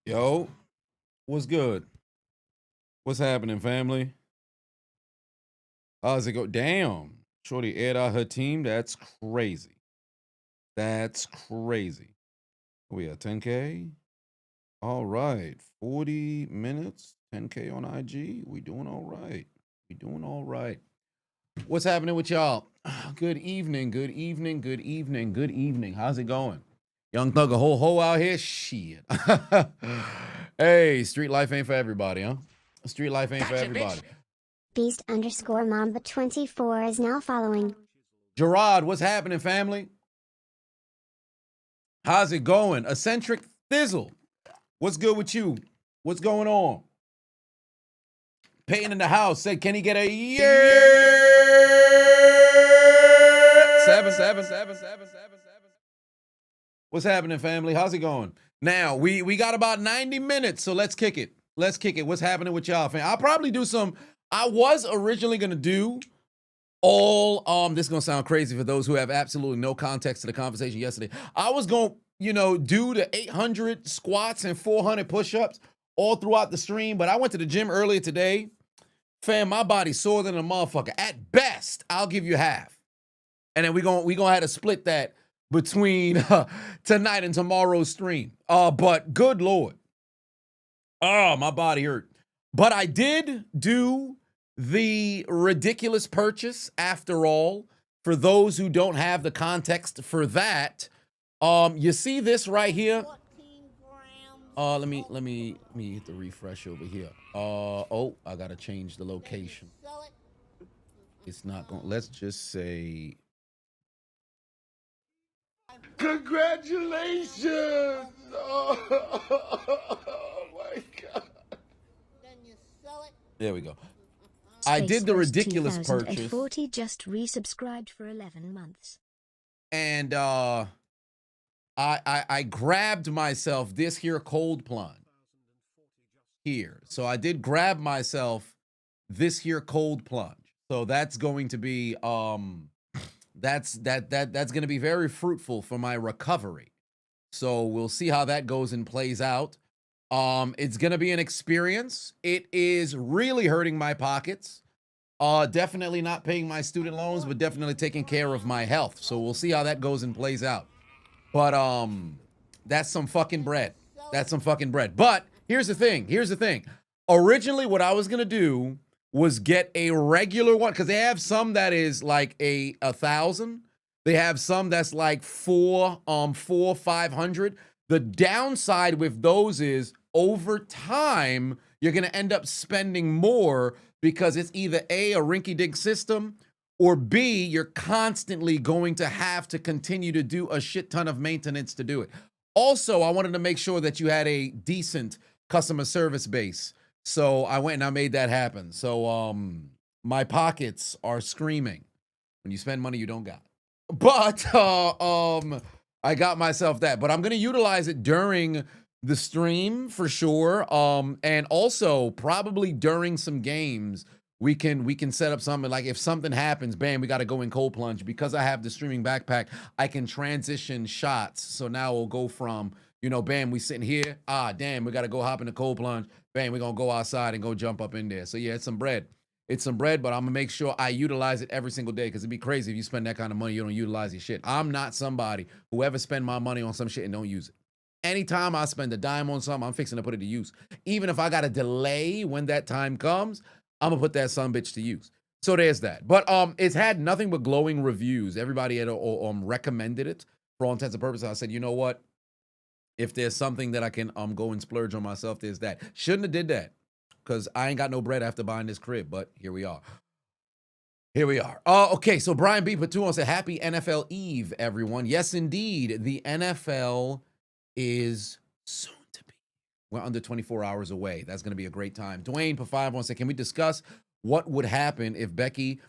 Yo, what's good? What's happening, family? How's it go? Damn, Shorty aired out her team. That's crazy. That's crazy. We at 10K. All right, 40 minutes, 10K on IG. We doing all right. We doing all right. What's happening with y'all? Good evening. Good evening. Good evening. Good evening. How's it going? Young Thug a whole hoe out here? Shit. Hey, street life ain't for everybody, huh? Street life ain't for everybody. Beast underscore Mamba 24 is now following. Gerard, what's happening, family? How's it going? Eccentric Thizzle, what's good with you? What's going on? Peyton in the house said, can he get a year? 7. What's happening, family? How's it going? Now, we got about 90 minutes, so let's kick it. Let's kick it. What's happening with y'all, fam? I'll probably do some. I was originally going to do all, this is going to sound crazy for those who have absolutely no context to the conversation yesterday. I was going to, do the 800 squats and 400 push-ups all throughout the stream, but I went to the gym earlier today. Fam, my body's sore than a motherfucker. At best, I'll give you half. And then we gonna have to split that between tonight and tomorrow's stream. But good Lord. Oh, my body hurt. But I did do the ridiculous purchase after all. For those who don't have the context for that, you see this right here? Let me hit the refresh over here. Oh, I gotta change the location. It's not going. Let's just say. Congratulations! Oh my God. There we go. I did the ridiculous purchase. 40 just resubscribed for 11 months. And I grabbed myself this here cold plunge here. So I did grab myself this here cold plunge. So that's going to be that's going to be very fruitful for my recovery. So we'll see how that goes and plays out. It's going to be an experience. It is really hurting my pockets. Definitely not paying my student loans, but definitely taking care of my health. So we'll see how that goes and plays out. But that's some fucking bread. That's some fucking bread. But here's the thing. Here's the thing. Originally, what I was going to do was get a regular one, because they have some that is like a 1,000. They have some that's like 500. The downside with those is over time, you're going to end up spending more because it's either A, a rinky-dink system, or B, you're constantly going to have to continue to do a shit ton of maintenance to do it. Also, I wanted to make sure that you had a decent customer service base. So I went and I made that happen. So my pockets are screaming. When you spend money you don't got. But I got myself that. But I'm going to utilize it during the stream for sure. And also probably during some games we can set up something like if something happens, bam, we got to go in cold plunge. Because I have the streaming backpack, I can transition shots. So now we'll go from, bam, we sitting here. Ah, damn, we got to go hop in the cold plunge. Bam, we're going to go outside and go jump up in there. So yeah, it's some bread. It's some bread, but I'm going to make sure I utilize it every single day, because it'd be crazy if you spend that kind of money, you don't utilize your shit. I'm not somebody who ever spend my money on some shit and don't use it. Anytime I spend a dime on something, I'm fixing to put it to use. Even if I got to delay when that time comes, I'm going to put that sumbitch to use. So there's that. But it's had nothing but glowing reviews. Everybody had recommended it for all intents and purposes. I said, you know what? If there's something that I can go and splurge on myself, there's that. Shouldn't have did that, because I ain't got no bread after buying this crib, but here we are. Here we are. Okay, so Brian B. Patu said, happy NFL Eve, everyone. Yes, indeed. The NFL is soon to be. We're under 24 hours away. That's going to be a great time. Dwayne P5 said, can we discuss what would happen if Becky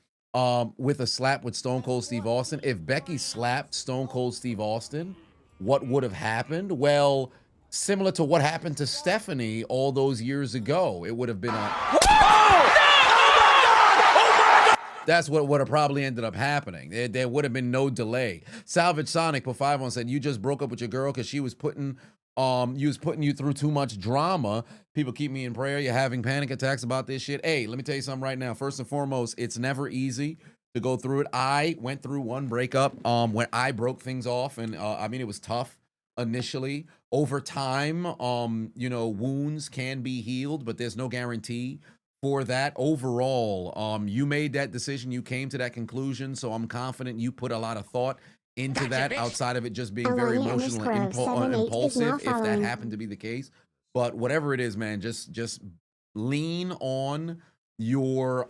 with a slap with Stone Cold Steve Austin? If Becky slapped Stone Cold Steve Austin, what would have happened? Well, similar to what happened to Stephanie all those years ago. It would have been a... That's what would have probably ended up happening. There would have been no delay. Salvage Sonic, P5 said, you just broke up with your girl because she was putting You was putting you through too much drama. People keep me in prayer. You're having panic attacks about this shit. Hey, let me tell you something right now. First and foremost, it's never easy to go through it. I went through one breakup when I broke things off, and I mean, it was tough initially. Over time, wounds can be healed, but there's no guarantee for that. Overall, you made that decision. You came to that conclusion, so I'm confident you put a lot of thought into that outside of it just being very emotional and impulsive, if that happened to be the case. But whatever it is, man, just lean on your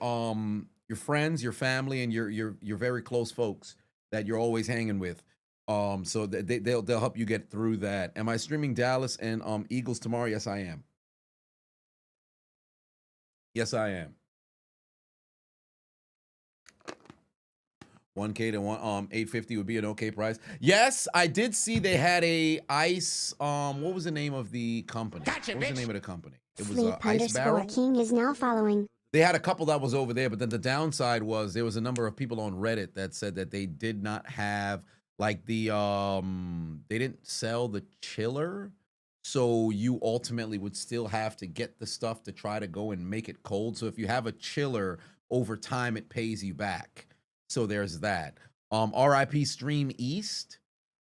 friends, your family, and your very close folks that you're always hanging with. So that they'll help you get through that. Am I streaming Dallas and Eagles tomorrow? Yes, I am. Yes, I am. 1K to 850 would be an okay price. Yes, I did see they had a ice. What was the name of the company? Gotcha, what was bitch. the name of the company? It was Sleep Ice Barrel. King is now following. They had a couple that was over there, but then the downside was there was a number of people on Reddit that said that they did not have like the they didn't sell the chiller. So you ultimately would still have to get the stuff to try to go and make it cold. So if you have a chiller, over time it pays you back. So there's that. RIP Stream East.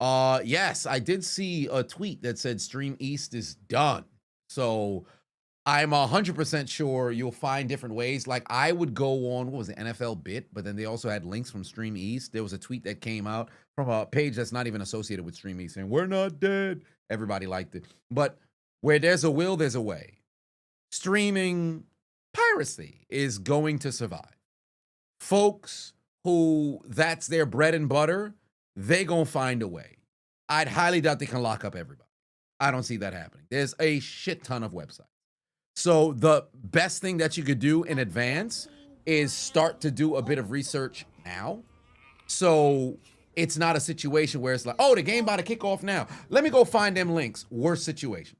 Yes, I did see a tweet that said Stream East is done. So I'm 100% sure you'll find different ways. Like I would go on, what was it, NFL Bit, but then they also had links from Stream East. There was a tweet that came out from a page that's not even associated with Stream East saying, we're not dead. Everybody liked it. But where there's a will, there's a way. Streaming piracy is going to survive. Folks who that's their bread and butter, they gonna find a way. I'd highly doubt they can lock up everybody. I don't see that happening. There's a shit ton of websites. So the best thing that you could do in advance is start to do a bit of research now. So it's not a situation where it's like, oh, the game about to kick off now. Let me go find them links. Worst situation.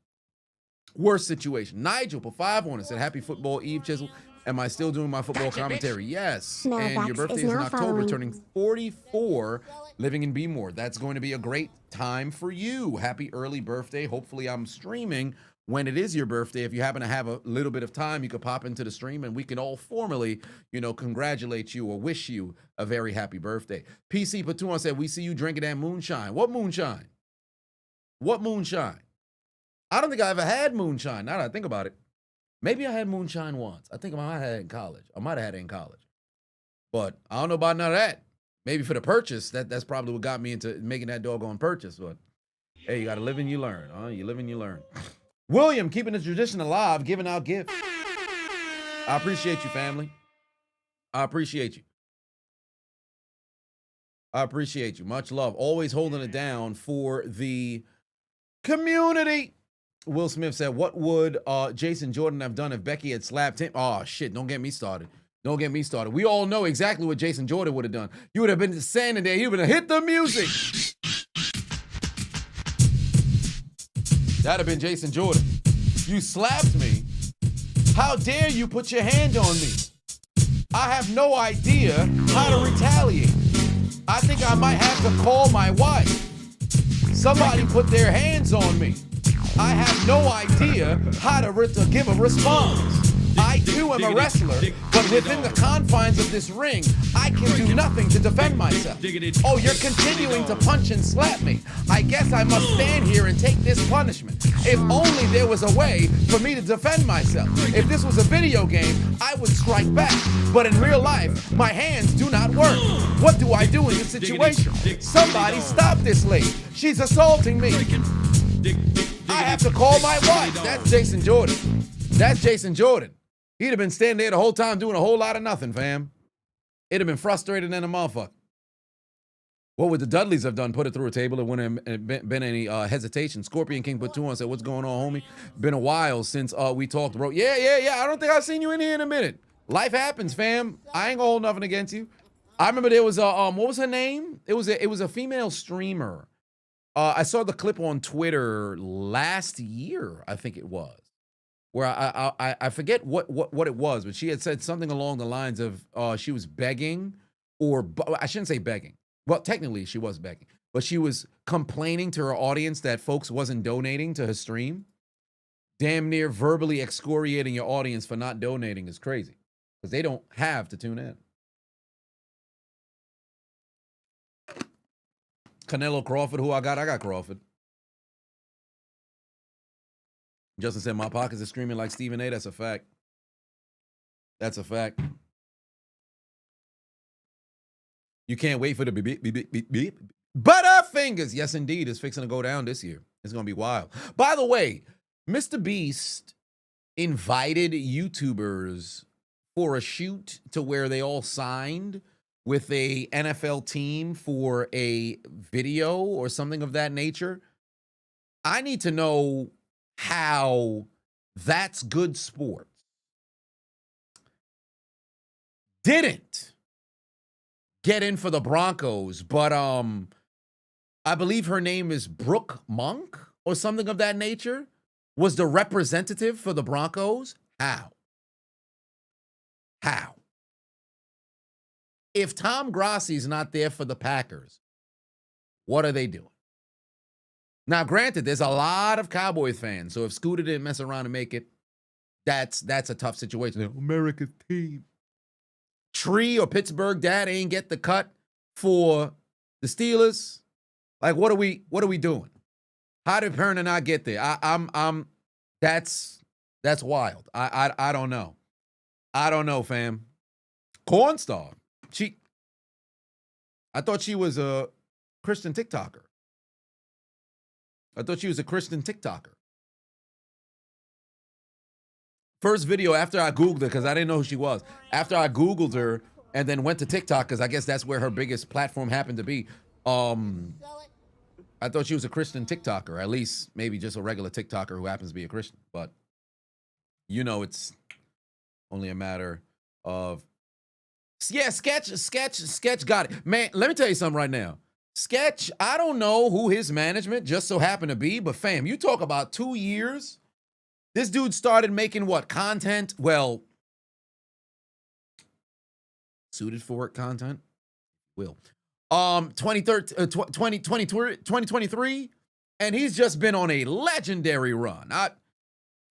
Worst situation. Nigel put 5 on it, said, happy football eve, Chiseled. Am I still doing my football commentary? Yes. No, and your birthday is in October, following. turning 44, living in Bmore. That's going to be a great time for you. Happy early birthday. Hopefully I'm streaming when it is your birthday. If you happen to have a little bit of time, you could pop into the stream and we can all formally, congratulate you or wish you a very happy birthday. PC Patuan said, we see you drinking that moonshine. What moonshine? What moonshine? I don't think I ever had moonshine. Now that I think about it. Maybe I had moonshine once. I think I might have had it in college. I might have had it in college. But I don't know about none of that. Maybe for the purchase, that's probably what got me into making that doggone purchase. But hey, you got to live and you learn. Huh? You live and you learn. William, keeping the tradition alive, giving out gifts. I appreciate you, family. I appreciate you. I appreciate you. Much love. Always holding it down for the community. Will Smith said, what would Jason Jordan have done if Becky had slapped him? Oh, shit. Don't get me started. Don't get me started. We all know exactly what Jason Jordan would have done. You would have been standing there. He would have hit the music. That'd have been Jason Jordan. You slapped me. How dare you put your hand on me? I have no idea how to retaliate. I think I might have to call my wife. Somebody put their hands on me. I have no idea how to give a response. I too am a wrestler, but within the confines of this ring, I can do nothing to defend myself. Oh, you're continuing to punch and slap me. I guess I must stand here and take this punishment. If only there was a way for me to defend myself. If this was a video game, I would strike back. But in real life, my hands do not work. What do I do in this situation? Somebody stop this lady. She's assaulting me. I have to call my wife. That's Jason Jordan. That's Jason Jordan. He'd have been standing there the whole time doing a whole lot of nothing, fam. It'd have been frustrated than a motherfucker. What would the Dudleys have done? Put it through a table. It wouldn't have been any hesitation. Scorpion King put 2 on, said, what's going on, homie? Been a while since we talked, bro. Yeah. I don't think I've seen you in here in a minute. Life happens, fam. I ain't gonna hold nothing against you. I remember there was a, what was her name? It was a female streamer. I saw the clip on Twitter last year, I think it was, where I forget what it was, but she had said something along the lines of she was begging, or I shouldn't say begging. Well, technically she was begging, but she was complaining to her audience that folks wasn't donating to her stream. Damn near verbally excoriating your audience for not donating is crazy because they don't have to tune in. Canelo Crawford, who I got Crawford. Justin said, my pockets are screaming like Stephen A. That's a fact. That's a fact. You can't wait for the beep, beep, beep, beep, beep. Butterfingers. Yes, indeed. It's fixing to go down this year. It's going to be wild. By the way, Mr. Beast invited YouTubers for a shoot to where they all signed with a NFL team for a video or something of that nature. I need to know how that's good sports. Didn't get in for the Broncos, but I believe her name is Brooke Monk or something of that nature, was the representative for the Broncos. How? If Tom Grassi's not there for the Packers, what are they doing? Now, granted, there's a lot of Cowboys fans, so if Scooter didn't mess around and make it, that's a tough situation. America's team. Tree or Pittsburgh dad ain't get the cut for the Steelers. Like, what are we doing? How did Perna not get there? That's wild. I don't know. I don't know, fam. Cornstar. I thought she was a Christian TikToker. First video after I Googled her, because I didn't know who she was. After I Googled her and then went to TikTok, because I guess that's where her biggest platform happened to be. I thought she was a Christian TikToker, at least maybe just a regular TikToker who happens to be a Christian. But, you know, it's only a matter of... Yeah, Sketch got it. Man, let me tell you something right now. Sketch, I don't know who his management just so happened to be, but fam, you talk about 2 years. This dude started making what? Content? Well, suited for it content? Will. 2023, and he's just been on a legendary run.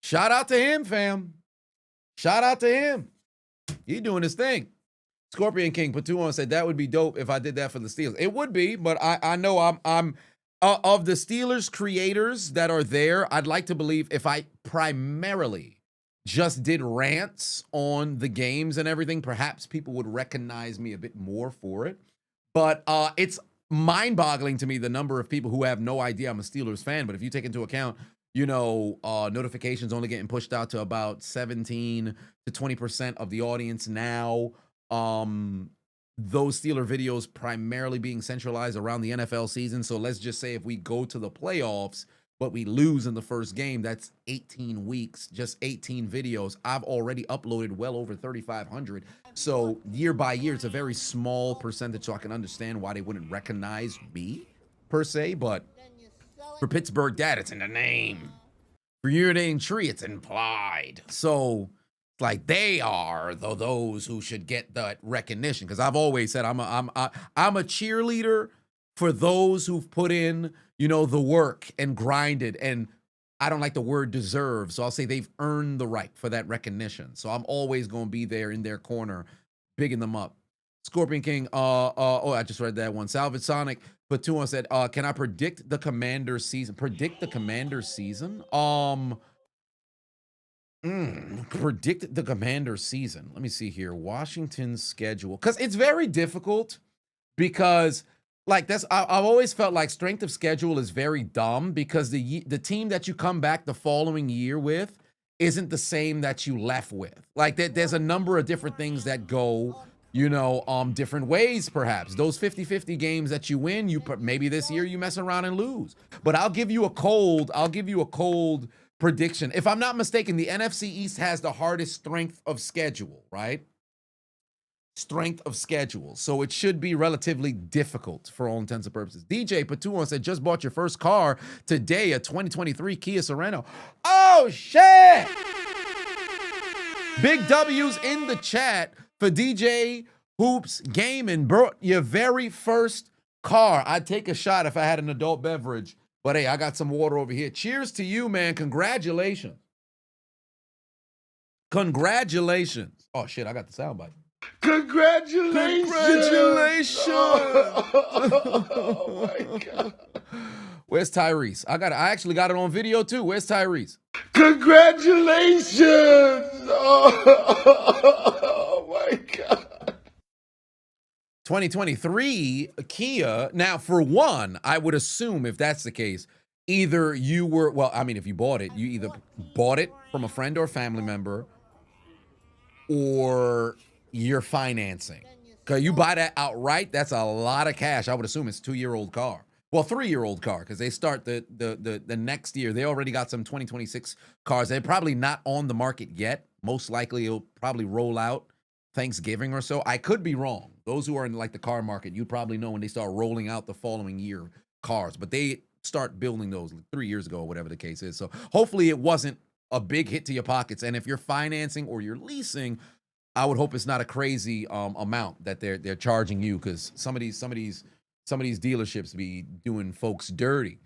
Shout out to him, fam. Shout out to him. He doing his thing. Scorpion King put 2 on, said that would be dope if I did that for the Steelers. It would be, but I know I'm of the Steelers creators that are there. I'd like to believe if I primarily just did rants on the games and everything, perhaps people would recognize me a bit more for it. But it's mind-boggling to me the number of people who have no idea I'm a Steelers fan. But if you take into account, you know, notifications only getting pushed out to about 17 to 20% of the audience now. Those Steeler videos primarily being centralized around the NFL season. So let's just say if we go to the playoffs, but we lose in the first game, that's 18 weeks, just 18 videos. I've already uploaded well over 3,500. So year by year, it's a very small percentage, so I can understand why they wouldn't recognize me per se. But for Pittsburgh dad, it's in the name. For urinating tree, it's implied. So like they are those who should get that recognition, because I've always said I'm a cheerleader for those who've put in, you know, the work and grinded, and I don't like the word deserve, so I'll say they've earned the right for that recognition. So I'm always going to be there in their corner, bigging them up. Scorpion King, I just read that one. Salvage Sonic put 2 on, said, can I predict the Commander's season? Predict the Commander's season? Predict the Commander's season. Let me see here. Washington's schedule. Because it's very difficult because, like, I've always felt like strength of schedule is very dumb because the team that you come back the following year with isn't the same that you left with. Like, there's a number of different things that go, you know, different ways, perhaps. Those 50-50 games that you win, maybe this year you mess around and lose. But I'll give you a cold prediction. If I'm not mistaken, the NFC East has the hardest strength of schedule, right? Strength of schedule. So it should be relatively difficult for all intents and purposes. DJ Patuan said, just bought your first car today, a 2023 Kia Sorento. Oh, shit! Big W's in the chat for DJ Hoops Gaming. Bro, your very first Car, I'd take a shot if I had an adult beverage. But hey, I got some water over here. Cheers to you, man. Congratulations. Congratulations. Oh, shit, I got the soundbite. Congratulations! Congratulations! Oh my God. Where's Tyrese? I actually got it on video too. Where's Tyrese? Congratulations! Oh my God. 2023 Kia. Now, for one, I would assume if that's the case, either you were, well, I mean, if you bought it, you either bought it from a friend or family member, or you're financing. Because you buy that outright, that's a lot of cash. I would assume it's a 2-year-old car. Well, 3-year-old car, because they start the next year. They already got some 2026 cars. They're probably not on the market yet. Most likely it'll probably roll out Thanksgiving or so. I could be wrong. Those who are in like the car market, you probably know when they start rolling out the following year cars. But they start building those 3 years ago or whatever the case is. So hopefully it wasn't a big hit to your pockets. And if you're financing or you're leasing, I would hope it's not a crazy amount that they're charging you, because some of these dealerships be doing folks dirty.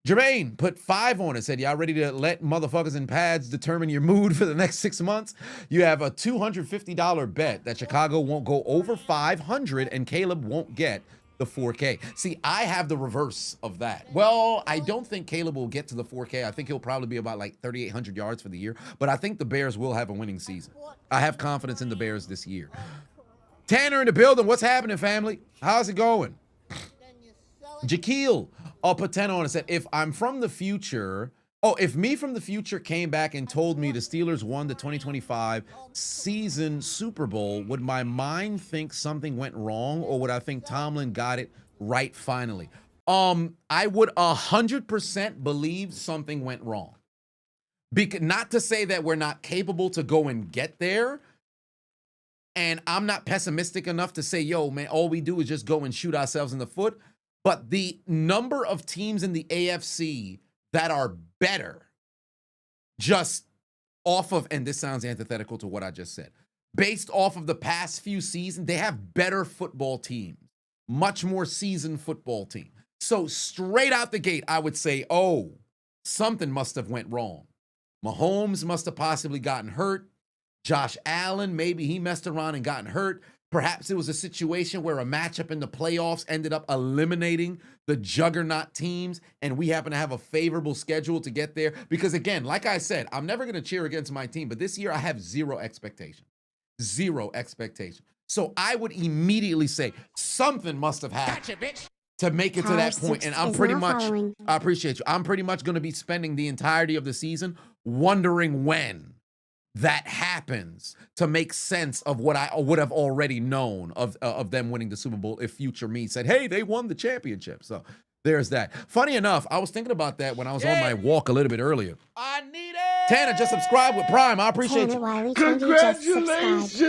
Jermaine put 5 on it, said, y'all ready to let motherfuckers in pads determine your mood for the next 6 months? You have a $250 bet that Chicago won't go over 500 and Caleb won't get the 4K. See, I have the reverse of that. Well, I don't think Caleb will get to the 4K. I think he'll probably be about like 3,800 yards for the year, but I think the Bears will have a winning season. I have confidence in the Bears this year. Tanner in the building. What's happening, family? How's it going? Jaquil put 10 on and said, if I'm from the future, if me from the future came back and told me the Steelers won the 2025 season Super Bowl, would my mind think something went wrong, or would I think Tomlin got it right finally? I would 100% believe something went wrong. Not to say that we're not capable to go and get there. And I'm not pessimistic enough to say, yo, man, all we do is just go and shoot ourselves in the foot. But the number of teams in the AFC that are better, just off of, and this sounds antithetical to what I just said, based off of the past few seasons, they have better football teams, much more seasoned football team. So straight out the gate, I would say, oh, something must have went wrong. Mahomes must have possibly gotten hurt. Josh Allen, maybe he messed around and gotten hurt. Perhaps it was a situation where a matchup in the playoffs ended up eliminating the juggernaut teams, and we happen to have a favorable schedule to get there. Because again, like I said, I'm never going to cheer against my team, but this year I have zero expectation. Zero expectation. So I would immediately say something must have happened to make it to that point. And I'm pretty much, I appreciate you. I'm pretty much going to be spending the entirety of the season wondering when that happens to make sense of what I would have already known of them winning the Super Bowl if future me said, hey, they won the championship. So there's that. Funny enough, I was thinking about that when I was on my walk a little bit earlier. I need it. Tanner, just subscribe with Prime. I appreciate you. Congratulations.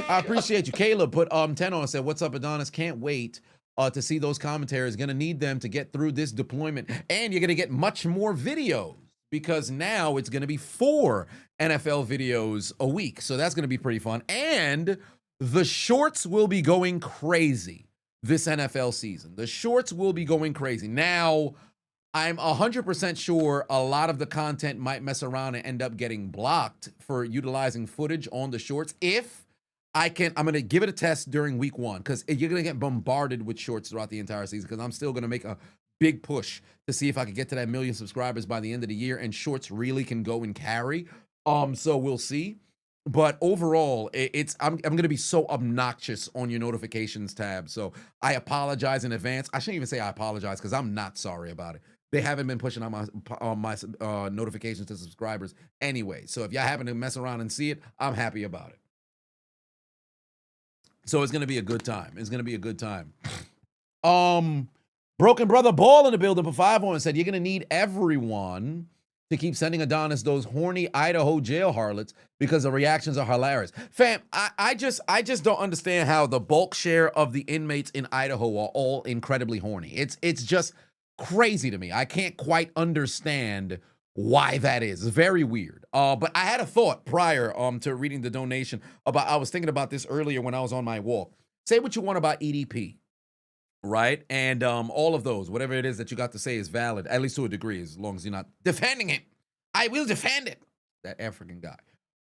I appreciate you. Caleb put 10 on and said, what's up, Adonis? Can't wait to see those commentaries. Going to need them to get through this deployment. And you're going to get much more videos, because now it's going to be 4 NFL videos a week. So that's going to be pretty fun. And the shorts will be going crazy this NFL season. The shorts will be going crazy. Now, I'm 100% sure a lot of the content might mess around and end up getting blocked for utilizing footage on the shorts. If I'm going to give it a test during week 1, because you're going to get bombarded with shorts throughout the entire season, because I'm still going to make a big push to see if I can get to that 1 million subscribers by the end of the year, and shorts really can go and carry. So we'll see. But overall, I'm going to be so obnoxious on your notifications tab. So I apologize in advance. I shouldn't even say I apologize, because I'm not sorry about it. They haven't been pushing on my notifications to subscribers anyway. So if y'all happen to mess around and see it, I'm happy about it. So it's going to be a good time. It's going to be a good time. Broken Brother Ball in the building for 5 on and said, you're going to need everyone to keep sending Adonis those horny Idaho jail harlots, because the reactions are hilarious. Fam, I just don't understand how the bulk share of the inmates in Idaho are all incredibly horny. It's just crazy to me. I can't quite understand why that is. It's very weird. But I had a thought prior to reading the donation about, I was thinking about this earlier when I was on my walk. say what you want about EDP, right? And all of those, whatever it is that you got to say is valid, at least to a degree, as long as you're not defending it. I will defend it. That African guy.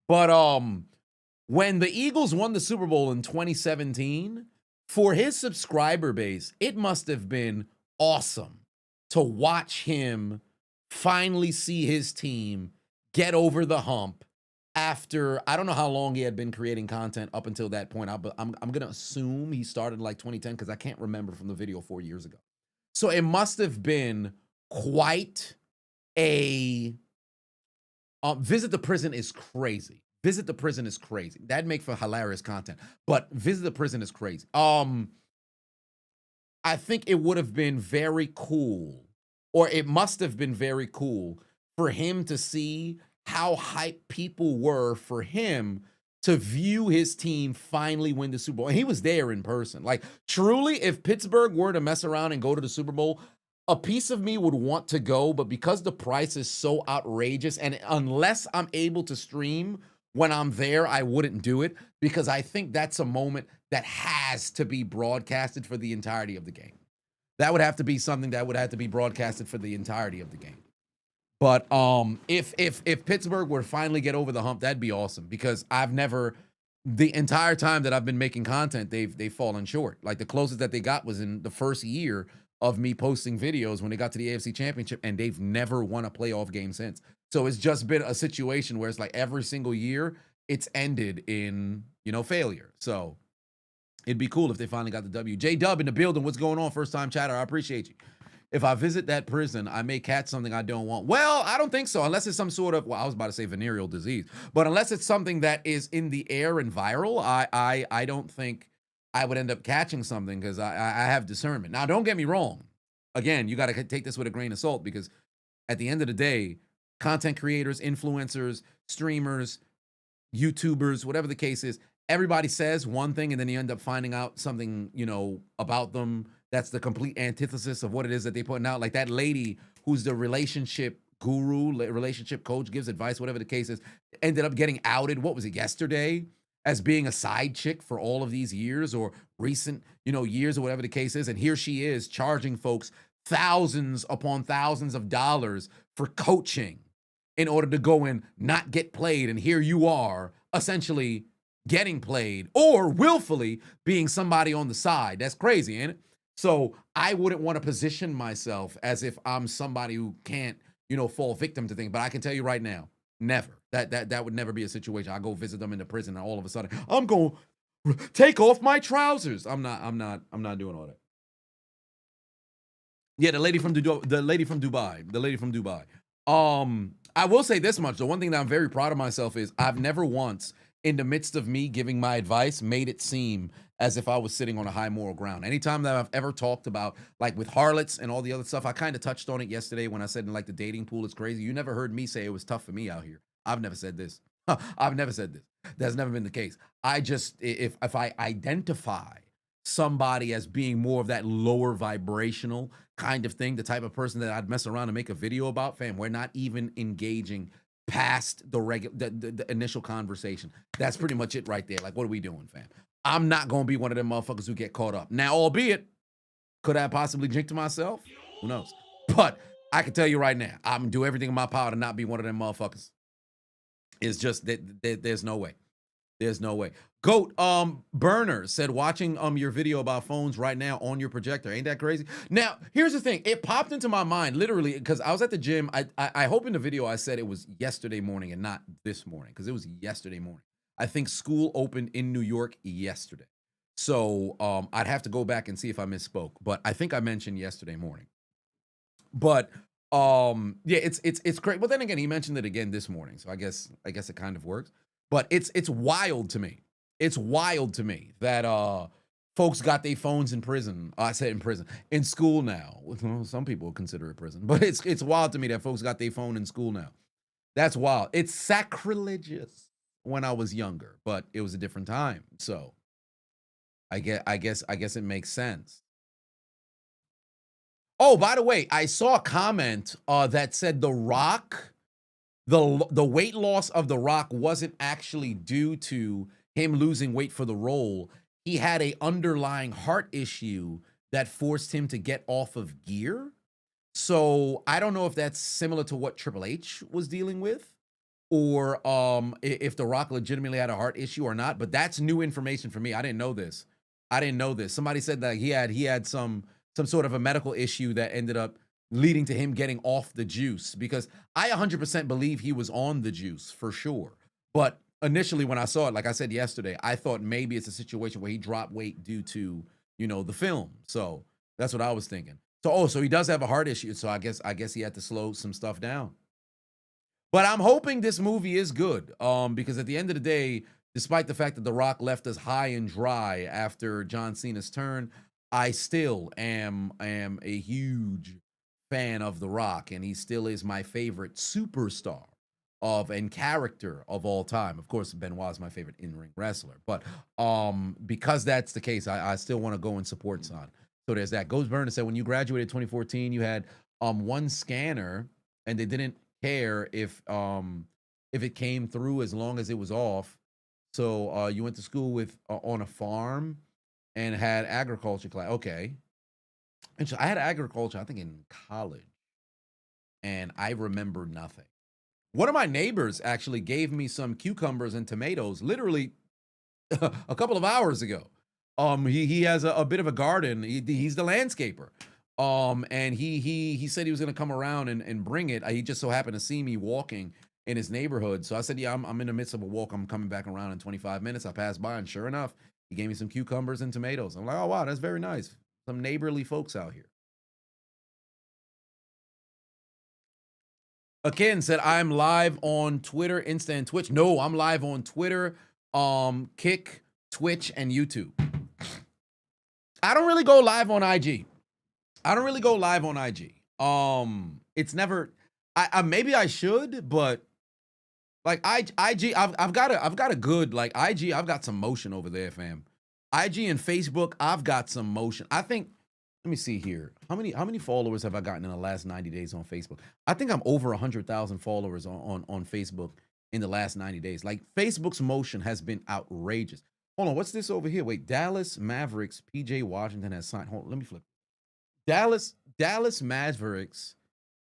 But when the Eagles won the Super Bowl in 2017, for his subscriber base, it must have been awesome to watch him finally see his team get over the hump after, I don't know how long he had been creating content up until that point. I'm going to assume he started like 2010 because I can't remember from the video 4 years ago. So it must have been quite a... Visit the Prison is crazy. Visit the Prison is crazy. That'd make for hilarious content. But Visit the Prison is crazy. I think it would have been very cool, or it must have been very cool for him to see how hyped people were for him to view his team finally win the Super Bowl. And he was there in person. Like, truly, if Pittsburgh were to mess around and go to the Super Bowl, a piece of me would want to go, but because the price is so outrageous, and unless I'm able to stream when I'm there, I wouldn't do it, because I think that's a moment that has to be broadcasted for the entirety of the game. That would have to be something that would have to be broadcasted for the entirety of the game. But if Pittsburgh were to finally get over the hump, that'd be awesome, because the entire time that I've been making content, they've fallen short. Like, the closest that they got was in the first year of me posting videos when they got to the AFC Championship, and they've never won a playoff game since. So it's just been a situation where it's like every single year it's ended in, failure. So it'd be cool if they finally got the W. J-Dub in the building. What's going on? First time chatter. I appreciate you. If I visit that prison, I may catch something I don't want. Well, I don't think so, unless it's some sort of, I was about to say venereal disease, but unless it's something that is in the air and viral, I don't think I would end up catching something, because I have discernment. Now, don't get me wrong. Again, you got to take this with a grain of salt, because at the end of the day, content creators, influencers, streamers, YouTubers, whatever the case is, everybody says one thing and then you end up finding out something, about them that's the complete antithesis of what it is that they're putting out. Like that lady who's the relationship guru, relationship coach, gives advice, whatever the case is, ended up getting outed, what was it, yesterday, as being a side chick for all of these years, or recent, years, or whatever the case is. And here she is charging folks thousands upon thousands of dollars for coaching in order to go and not get played. And here you are essentially getting played, or willfully being somebody on the side. That's crazy, ain't it? So I wouldn't want to position myself as if I'm somebody who can't, fall victim to things. But I can tell you right now, never. That would never be a situation. I go visit them in the prison, and all of a sudden, I'm going to take off my trousers. I'm not doing all that. Yeah, the lady from Dubai. I will say this much. The one thing that I'm very proud of myself is I've never once, in the midst of me giving my advice, made it seem as if I was sitting on a high moral ground. Anytime that I've ever talked about, like with harlots and all the other stuff, I kind of touched on it yesterday when I said, like, the dating pool is crazy. You never heard me say it was tough for me out here. I've never said this. I've never said this. That's never been the case. I just, if I identify somebody as being more of that lower vibrational kind of thing, the type of person that I'd mess around and make a video about, fam, we're not even engaging past the initial conversation. That's pretty much it right there. Like, what are we doing, fam? I'm not going to be one of them motherfuckers who get caught up. Now, albeit, could I possibly jinx myself? Who knows? But I can tell you right now, I'm going to do everything in my power to not be one of them motherfuckers. It's just that there's no way. There's no way. Goat Burner said, watching your video about phones right now on your projector. Ain't that crazy? Now, here's the thing. It popped into my mind, literally, because I was at the gym. I hope in the video I said it was yesterday morning and not this morning, because it was yesterday morning. I think school opened in New York yesterday. So I'd have to go back and see if I misspoke. But I think I mentioned yesterday morning. But yeah, it's great. But then again, he mentioned it again this morning. So I guess it kind of works. But it's wild to me. It's wild to me that folks got their phones in prison. I said in prison, in school now. Well, some people consider it prison, but it's wild to me that folks got their phone in school now. That's wild. It's sacrilegious when I was younger, but it was a different time. So I guess it makes sense. Oh, by the way, I saw a comment that said The Rock, the weight loss of The Rock wasn't actually due to him losing weight for the role. he had a underlying heart issue that forced him to get off of gear. So I don't know if that's similar to what Triple H was dealing with, or if The Rock legitimately had a heart issue or not. But that's new information for me. I didn't know this. Somebody said that he had some sort of a medical issue that ended up leading to him getting off the juice, because I 100% believe he was on the juice for sure. But initially when I saw it, like I said yesterday, I thought maybe it's a situation where he dropped weight due to, the film. So that's what I was thinking. So he does have a heart issue. So I guess he had to slow some stuff down. But I'm hoping this movie is good. Because at the end of the day, despite the fact that The Rock left us high and dry after John Cena's turn, I still am a huge fan of The Rock, and he still is my favorite superstar and character of all time. Of course, Benoit's my favorite in-ring wrestler, but because that's the case, I still want to go and support Son. So there's that. Ghost Burner said, when you graduated 2014, you had one scanner, and they didn't care if it came through as long as it was off. So you went to school with on a farm and had agriculture class. Okay. And so I had agriculture, I think, in college, and I remember nothing. One of my neighbors actually gave me some cucumbers and tomatoes literally a couple of hours ago. He has a bit of a garden. He's the landscaper. And he said he was gonna come around and bring it. He just so happened to see me walking in his neighborhood. So I said, yeah, I'm in the midst of a walk. I'm coming back around in 25 minutes. I passed by, and sure enough, he gave me some cucumbers and tomatoes. I'm like, oh wow, that's very nice. Some neighborly folks out here. Akin said, I'm live on Twitter, Insta, and Twitch. No, I'm live on Twitter, Kick, Twitch, and YouTube. I don't really go live on IG. It's never. I maybe I should, but like IG, I've got a good like IG. I've got some motion over there, fam. IG and Facebook, I've got some motion. I think. Let me see here. How many followers have I gotten in the last 90 days on Facebook? I think I'm over 100,000 followers on Facebook in the last 90 days. Like, Facebook's motion has been outrageous. Hold on, what's this over here? Wait, Dallas Mavericks, PJ Washington has signed. Hold on, let me flip. Dallas Mavericks,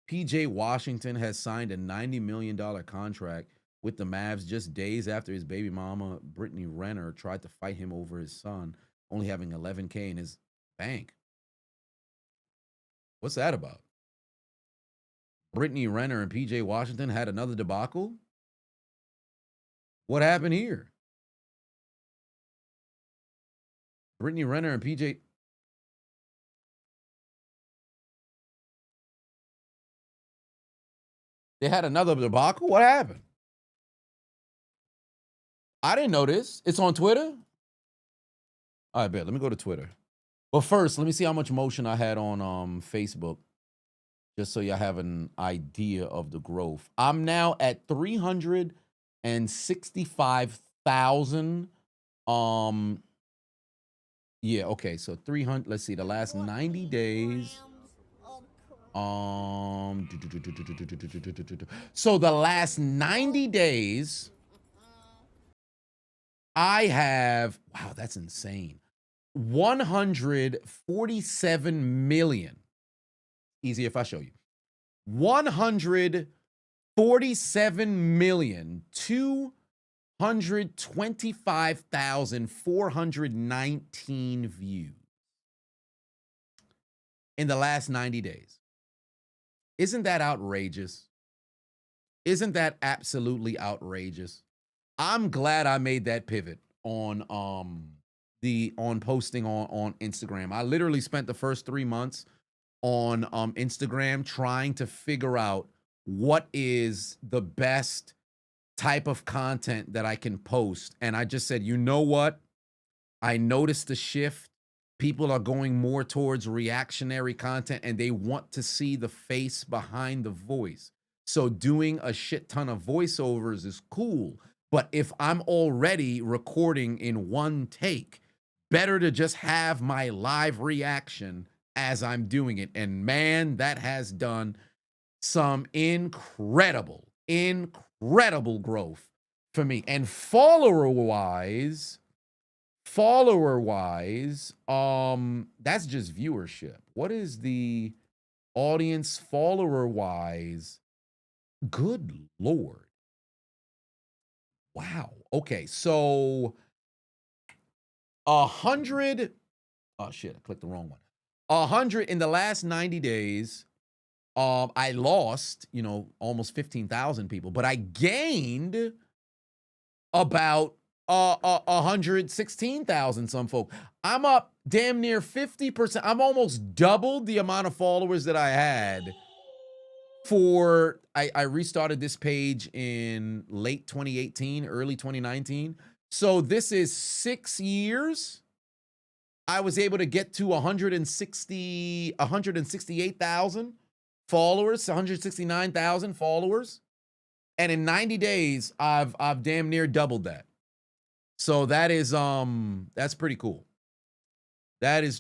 PJ Washington has signed a $90 million contract with the Mavs just days after his baby mama, Britney Renner, tried to fight him over his son, only having $11K in his bank. What's that about? Britney Renner and PJ Washington had another debacle? What happened here? Britney Renner and PJ. They had another debacle? What happened? I didn't know this. It's on Twitter? All right, bet. Let me go to Twitter. But first, let me see how much motion I had on Facebook, just so y'all have an idea of the growth. I'm now at 365,000. Yeah, okay, so 300. Let's see, the last 90 days. So the last 90 days, I have, wow, that's insane. 147 million. Easy if I show you. 147,225,419 views in the last 90 days. Isn't that outrageous? Isn't that absolutely outrageous? I'm glad I made that pivot on posting on Instagram. I literally spent the first 3 months on Instagram trying to figure out what is the best type of content that I can post. And I just said, you know what? I noticed the shift. People are going more towards reactionary content, and they want to see the face behind the voice. So doing a shit ton of voiceovers is cool. But if I'm already recording in one take, better to just have my live reaction as I'm doing it. And man, that has done some incredible growth for me. And follower-wise, follower wise, that's just viewership. What is the audience follower wise? Good Lord. Wow. Okay. So 100. Oh shit, I clicked the wrong one. 100 in the last 90 days. I lost, almost 15,000 people, but I gained about 116,000 some folk. I'm up damn near 50%. I'm almost doubled the amount of followers that I had I restarted this page in late 2018, early 2019. So this is 6 years. I was able to get to 168,000 followers, 169,000 followers. And in 90 days, I've damn near doubled that. So that is that's pretty cool. That is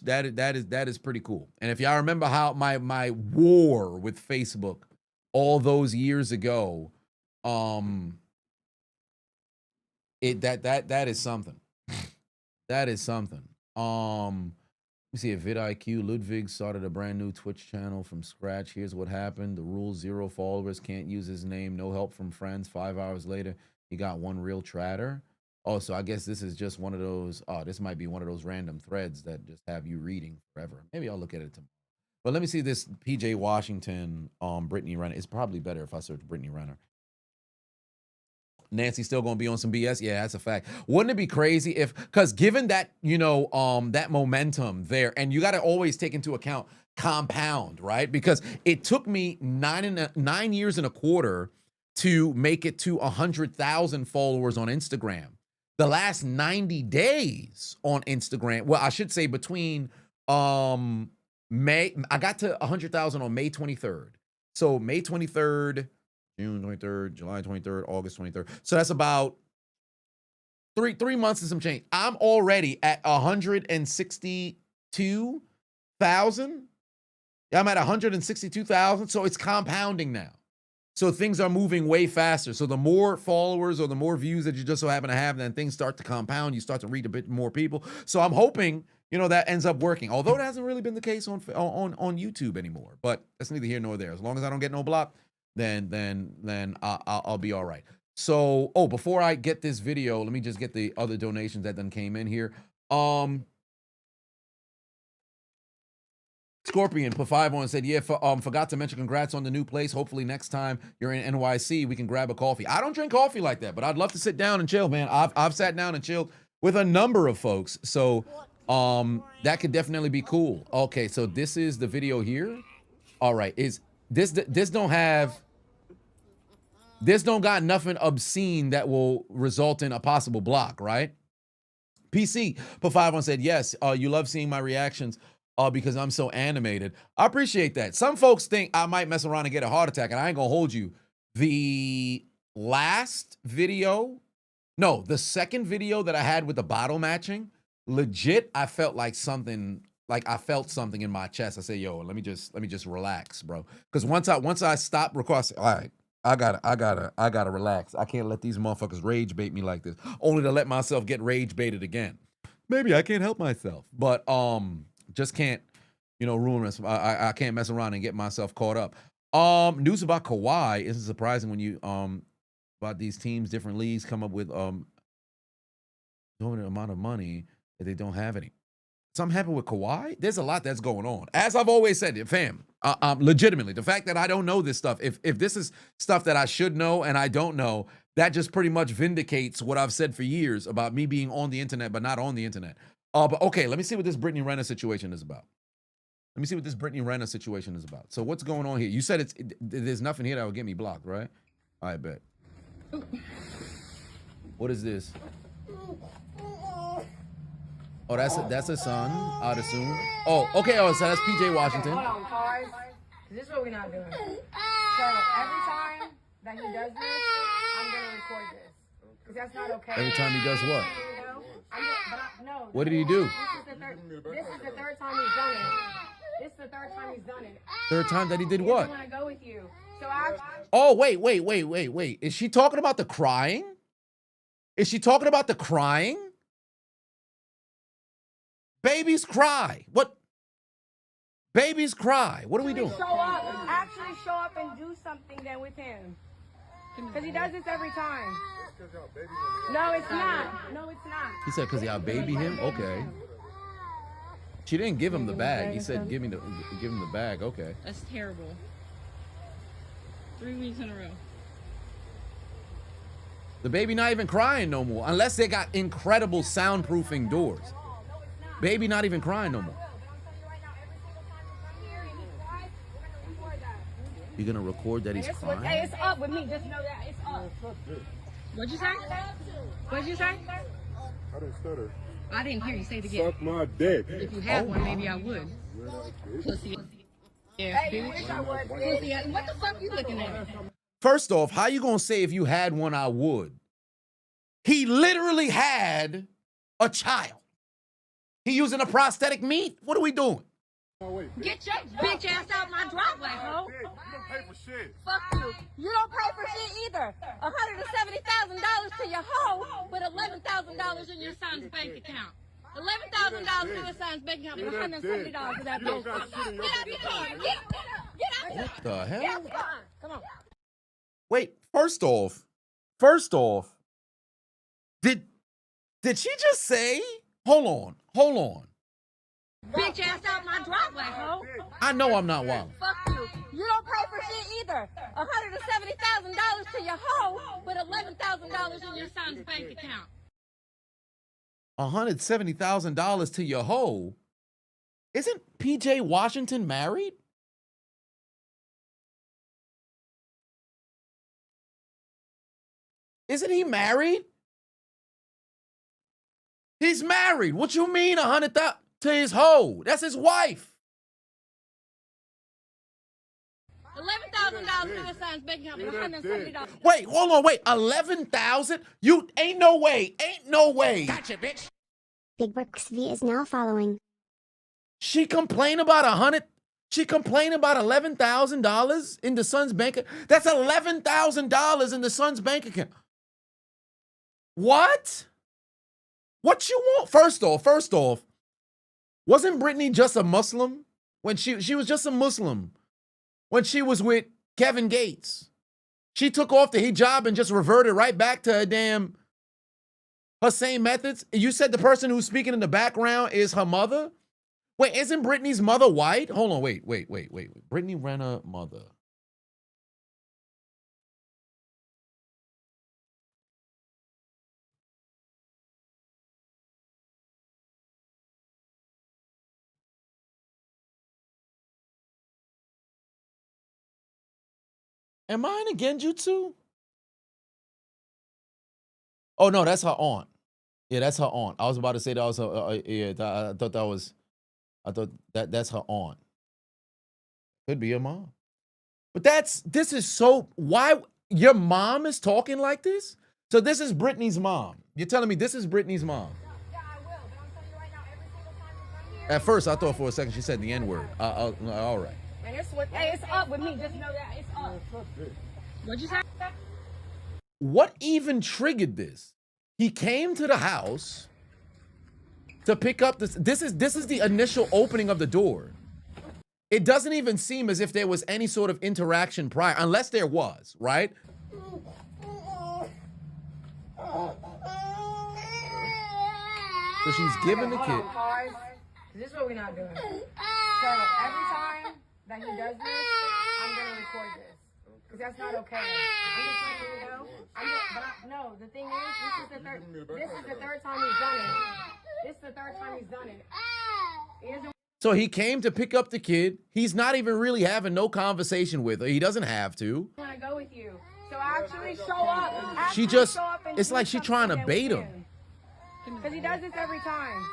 pretty cool. And if y'all remember how my war with Facebook all those years ago, that is something. That is something. Let me see. vidIQ Ludwig started a brand new Twitch channel from scratch. Here's what happened. The rules: 0 followers, can't use his name, no help from friends. 5 hours later, he got 1 real trader. Oh, so I guess this is just one of those. Oh, this might be one of those random threads that just have you reading forever. Maybe I'll look at it tomorrow. But let me see this PJ Washington, Britney Renner. It's probably better if I search Britney Renner. Nancy's still gonna be on some BS. Yeah, that's a fact. Wouldn't it be crazy if, because given that, that momentum there, and you got to always take into account compound, right? Because it took me 9 years and a quarter to make it to 100,000 followers on Instagram. The last 90 days on Instagram, well, I should say between May, I got to 100,000 on May 23rd. So May 23rd, June 23rd, July 23rd, August 23rd. So that's about three months and some change. I'm already at 162,000. I'm at 162,000. So it's compounding now. So things are moving way faster. So the more followers or the more views that you just so happen to have, then things start to compound. You start to reach a bit more people. So I'm hoping, that ends up working. Although it hasn't really been the case on YouTube anymore. But that's neither here nor there. As long as I don't get no block, then I'll be all right. So, before I get this video, let me just get the other donations that then came in here. Scorpion put 5 on and said, yeah, forgot to mention congrats on the new place. Hopefully next time you're in NYC, we can grab a coffee. I don't drink coffee like that, but I'd love to sit down and chill, man. I've sat down and chilled with a number of folks. So that could definitely be cool. Okay, so this is the video here. All right, this don't got nothing obscene that will result in a possible block, right? PC put 5 on said, yes, you love seeing my reactions because I'm so animated. I appreciate that. Some folks think I might mess around and get a heart attack, and I ain't gonna hold you. The last video, no, the second video that I had with the bottle matching, legit, I felt like something. Like I felt something in my chest. I said, "Yo, let me just relax, bro." Because once I stop recording, all right, I gotta relax. I can't let these motherfuckers rage bait me like this, only to let myself get rage baited again. Maybe I can't help myself, but just can't, ruin this. I can't mess around and get myself caught up. News about Kawhi isn't surprising when you about these teams, different leagues come up with dominant amount of money that they don't have any. Something happened with Kawhi. There's a lot that's going on. As I've always said, fam, legitimately, the fact that I don't know this stuff, if this is stuff that I should know and I don't know, that just pretty much vindicates what I've said for years about me being on the internet but not on the internet. But okay, let me see what this Britney Renner situation is about. So what's going on here? You said there's nothing here that will get me blocked, right? I bet. What is this? Oh, that's a son, I'd assume. Oh, okay. Oh, so that's PJ Washington. Hold on, pause. This is what we're not doing. So every time that he does this, I'm gonna record this because that's not okay. Every time he does what? No. What did he do? This is the third time he's done it. Third time that he did what? I want to go with you. So Oh, wait. Is she talking about the crying? Babies cry. What? Babies cry. What are we doing? Actually show up and do something then with him. Because he does this every time. No, it's not. No, it's not. He said because y'all baby him? Okay. She didn't give him the bag. He said give him the bag. Okay. That's terrible. 3 weeks in a row. The baby not even crying no more. Unless they got incredible soundproofing doors. Baby not even crying no more. You gonna record that he's crying? Hey, it's up with me. Just know that it's up. What'd you say? What'd you say? I didn't stutter. I didn't hear you say it again. Suck my dick. If you had one, maybe I would. Pussy. Yeah, Hey, you wish I would. pussy. What the fuck you looking at? First off, how you gonna say if you had one, I would? He literally had a child. He using a prosthetic meat? What are we doing? Get your bitch ass out my driveway, ho. You don't pay for shit. Fuck you. You don't pay for shit either. $170,000 to your hoe, but $11,000 in your son's bank account. $11,000 in your son's bank account, but $170 for that bullshit. Get out the car. Get out. What the hell? Get out the car. Come on. Wait, first off, did she just say? Hold on. Bitch ass out my driveway, ho. I know I'm not wild. Fuck you. You don't pay for shit either. $170,000 to your hoe, but $11,000 in your son's bank account. $170,000 to your hoe. Isn't PJ Washington married? Isn't he married? He's married. What you mean 100,000 to his hoe? That's his wife. $11,000 in your son's bank account, but $170. Wait, hold on, wait. 11,000? You ain't no way. Gotcha, bitch. Big Brooks V is now following. She complained about $11,000 in the son's bank account. That's $11,000 in the son's bank account. What? What you want? First off, wasn't Britney just a Muslim? When she was just a Muslim when she was with Kevin Gates. She took off the hijab and just reverted right back to her same methods. You said the person who's speaking in the background is her mother? Wait, isn't Britney's mother white? Hold on, wait. Britney Renner mother. Am I in a genjutsu? Oh no, that's her aunt. Yeah, that's her aunt. I was about to say that was her. I thought that's her aunt. Could be her mom. But this is so. Why your mom is talking like this? So this is Britney's mom. You're telling me this is Britney's mom? Yeah, I will. But I'm telling you right now, every single time you come here. At first, I thought for a second she said the N-word. All right. And it's up with me. Just know that it's up. What'd you say? What even triggered this? He came to the house to pick up this. This is the initial opening of the door. It doesn't even seem as if there was any sort of interaction prior, unless there was, right? So she's giving the kid. Pause. This is what we're not doing. So every time that he does this, I'm gonna record this. Because that's not okay. I'm just letting you know. No, the thing is, this is the third time he's done it. This is the third time he's done it. So he came to pick up the kid. He's not even really having no conversation with her. He doesn't have to. I want to go with you. So actually show up. It's like she's trying to bait him. Because he does this every time.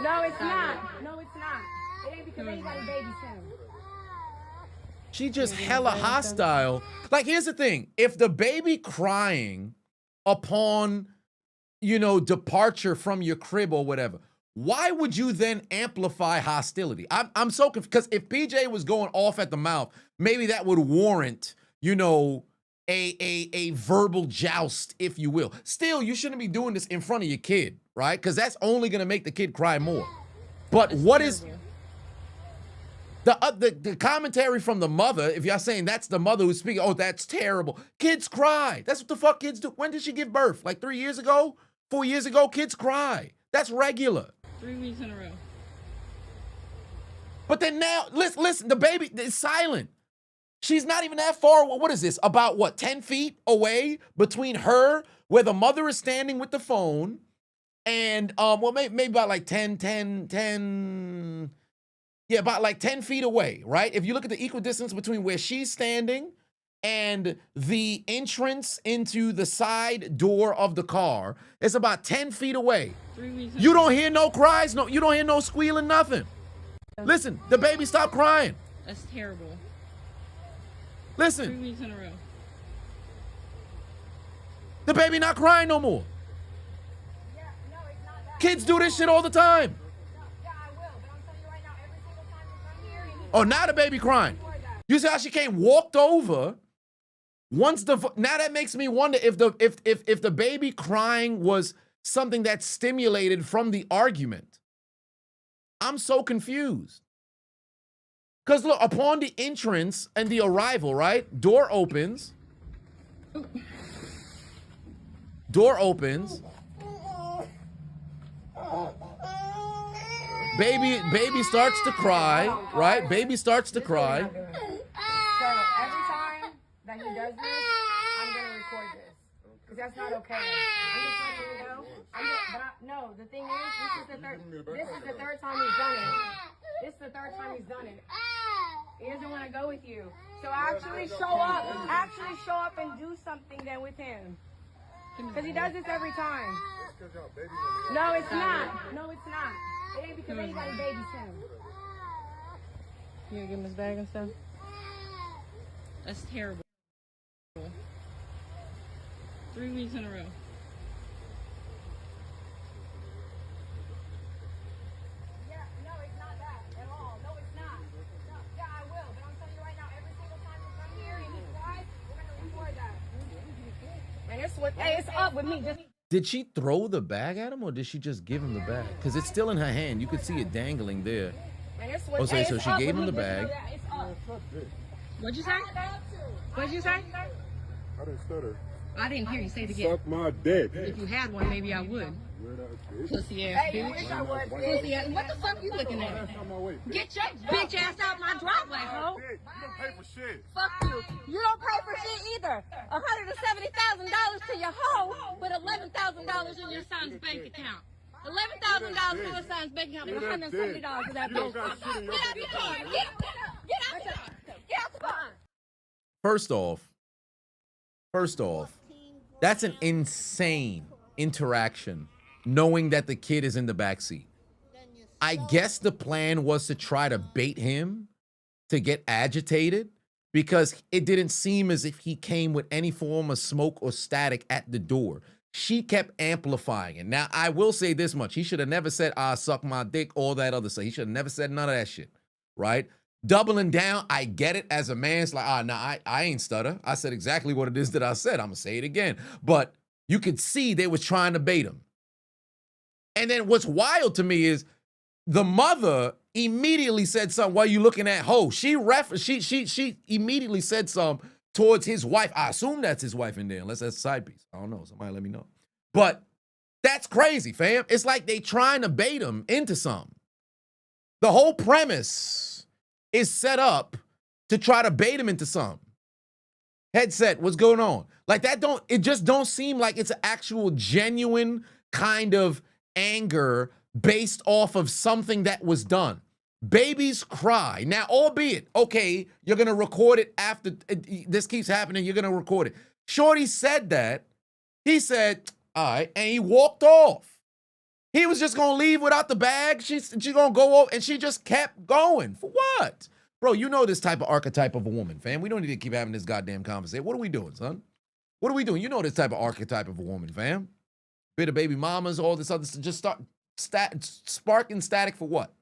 No, it's not. It ain't because anybody babies him. She just hella hostile. Like, here's the thing. If the baby crying upon, departure from your crib or whatever, why would you then amplify hostility? I'm so confused. Because if PJ was going off at the mouth, maybe that would warrant, a verbal joust, if you will. Still, you shouldn't be doing this in front of your kid, right? Because that's only gonna make the kid cry more. But what is the commentary from the mother? If y'all saying that's the mother who's speaking, oh, that's terrible. Kids cry. That's what the fuck kids do. When did she give birth? Like 3 years ago? 4 years ago? Kids cry. That's regular. 3 weeks in a row. But then now, listen, the baby is silent. She's not even that far. What is this? About what, 10 feet away between her, where the mother is standing with the phone, and well, maybe about like 10, yeah, about like 10 feet away, right? If you look at the equal distance between where she's standing and the entrance into the side door of the car, it's about 10 feet away. 3 weeks. You don't hear no cries, no, you don't hear no squealing, nothing. Listen, the baby stopped crying. That's terrible. 3 Listen, weeks in a row. the baby not crying no more. Yeah, no, it's not that. Kids do this shit all the time. Yeah, I will, but I'm telling you right now, every single time you come here, you Oh, now the baby crying. You see how she came, walked over. Once now that makes me wonder if the baby crying was something that stimulated from the argument. I'm so confused. Because look, upon the entrance and the arrival, right? Door opens. Door opens. Baby starts to cry, right? Baby starts to cry. So every time that he does this, I'm gonna record this because that's not okay. I'm just letting you know. No, the thing is, this is the third time he's done it. This is the third time he's done it. He doesn't want to go with you. So actually show up. Actually show up and do something then with him. Because he does this every time. No, it's not. No, it's not. It ain't because anybody babies him. You gonna give him his bag and stuff? That's terrible. 3 weeks in a row. Yeah, no, it's not that at all. No, it's not. No, yeah, I will. But I'm telling you right now, every single time you come here and he cries, we're going to record that. And it's what, hey, it's up with me. Just Did she throw the bag at him or did she just give him the bag? Because it's still in her hand. You could see it dangling there. and it's what, Oh, hey, so it's she up gave with him the me. Just bag. know that it's up. What'd you say? What'd you say? I didn't stutter. I didn't hear you say it again. Suck my dick. If you had one, maybe I would. Weird ass bitch. Pussy ass Hey, you bitch. wish I was. Pussy ass. What the fuck you looking at? That's not my way. Bitch. Get your bitch ass out my driveway, ho. Dick, you don't pay for shit. Fuck you. You don't pay for shit either. $170,000 to your hoe, but $11,000 in your son's bank account. $11,000 in your son's bank account, but $170 for that You don't bitch. got shit in your Get out the car. Get out the car. Get out the car. First off, that's an insane interaction, knowing that the kid is in the backseat. I guess the plan was to try to bait him to get agitated because it didn't seem as if he came with any form of smoke or static at the door. She kept amplifying it. Now, I will say this much. He should have never said, suck my dick, all that other stuff. He should have never said none of that shit, right? Doubling down, I get it as a man. It's like, I ain't stutter. I said exactly what it is that I said. I'm going to say it again. But you could see they was trying to bait him. And then what's wild to me is the mother immediately said something, "Why you looking at ho?" She immediately said something towards his wife. I assume that's his wife in there, unless that's a side piece. I don't know. Somebody let me know. But that's crazy, fam. It's like they trying to bait him into something. The whole premise is set up to try to bait him into something. Headset, what's going on? Like it just don't seem like it's an actual genuine kind of anger based off of something that was done. Babies cry. Now, albeit, okay, you're going to record it after this keeps happening, you're going to record it. Shorty said that. He said, all right, and he walked off. He was just going to leave without the bag. She's going to go over, and she just kept going. For what? Bro, you know this type of archetype of a woman, fam. We don't need to keep having this goddamn conversation. What are we doing, son? What are we doing? You know this type of archetype of a woman, fam. Bit of baby mamas, all this other stuff. Just start sparking static for what?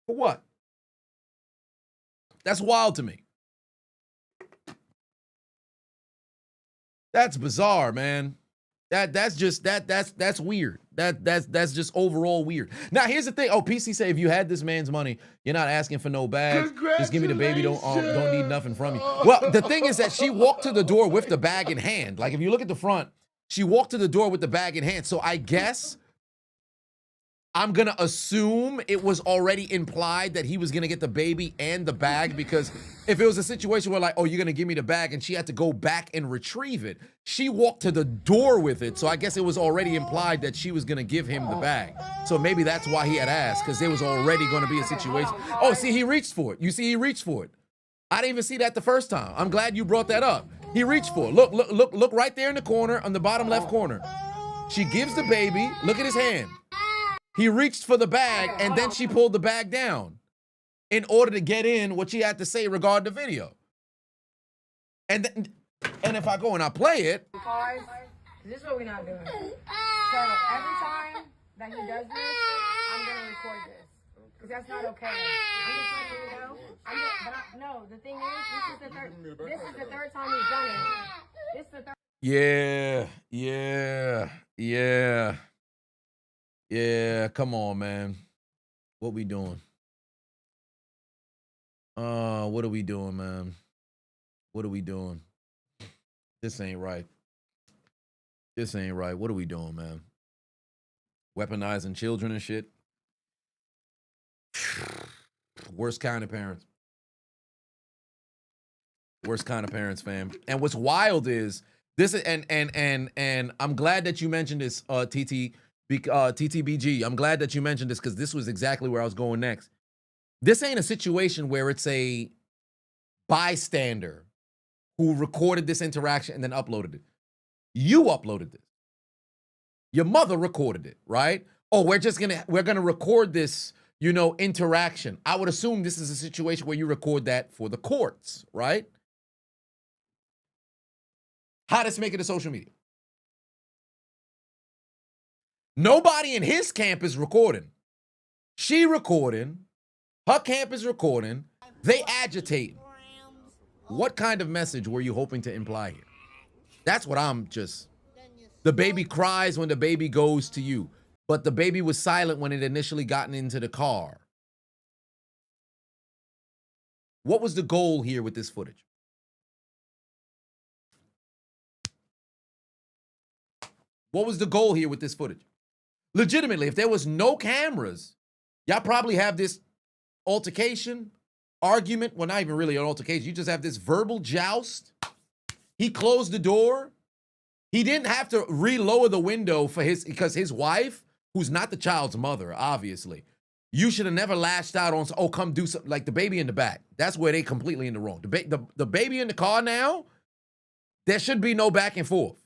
For what? That's wild to me. That's bizarre, man. That's weird. That's just overall weird. Now here's the thing. Oh, PC say if you had this man's money, you're not asking for no bag. Just give me the baby. Don't need nothing from you. Well, the thing is that she walked to the door with the bag in hand. Like if you look at the front, she walked to the door with the bag in hand. So I guess I'm gonna assume it was already implied that he was gonna get the baby and the bag, because if it was a situation where like, oh, you're gonna give me the bag, and she had to go back and retrieve it, she walked to the door with it. So I guess it was already implied that she was gonna give him the bag. So maybe that's why he had asked, because there was already gonna be a situation. Oh, see, he reached for it. You see, he reached for it. I didn't even see that the first time. I'm glad you brought that up. He reached for it. Look right there in the corner, on the bottom left corner. She gives the baby. Look at his hand. He reached for the bag, and then she pulled the bag down in order to get in what she had to say regarding the video. And if I go and I play it. Because this is what we're not doing. So every time that he does this, I'm going to record this. Because that's not okay. I'm just letting you know. No, the thing is, this is the third time he's done it. This is the third. Yeah, come on, man. What we doing? What are we doing, man? What are we doing? This ain't right. This ain't right. What are we doing, man? Weaponizing children and shit. Worst kind of parents. Worst kind of parents, fam. And what's wild is this, and I'm glad that you mentioned this, TTBG. I'm glad that you mentioned this, because this was exactly where I was going next. This ain't a situation where it's a bystander who recorded this interaction and then uploaded it. You uploaded this. Your mother recorded it, right? Oh, we're gonna record this, interaction. I would assume this is a situation where you record that for the courts, right? How does it make it to social media? Nobody in his camp is recording. She recording. Her camp is recording. They agitating. What kind of message were you hoping to imply here? That's what I'm just. The baby cries when the baby goes to you, but the baby was silent when it initially gotten into the car. What was the goal here with this footage? What was the goal here with this footage? Legitimately, if there was no cameras, y'all probably have this altercation, argument. Well, not even really an altercation. You just have this verbal joust. He closed the door. He didn't have to re-lower the window because his wife, who's not the child's mother, obviously, you should have never lashed out on, oh, come do something, like the baby in the back. That's where they completely in the wrong. The baby in the car now, there should be no back and forth.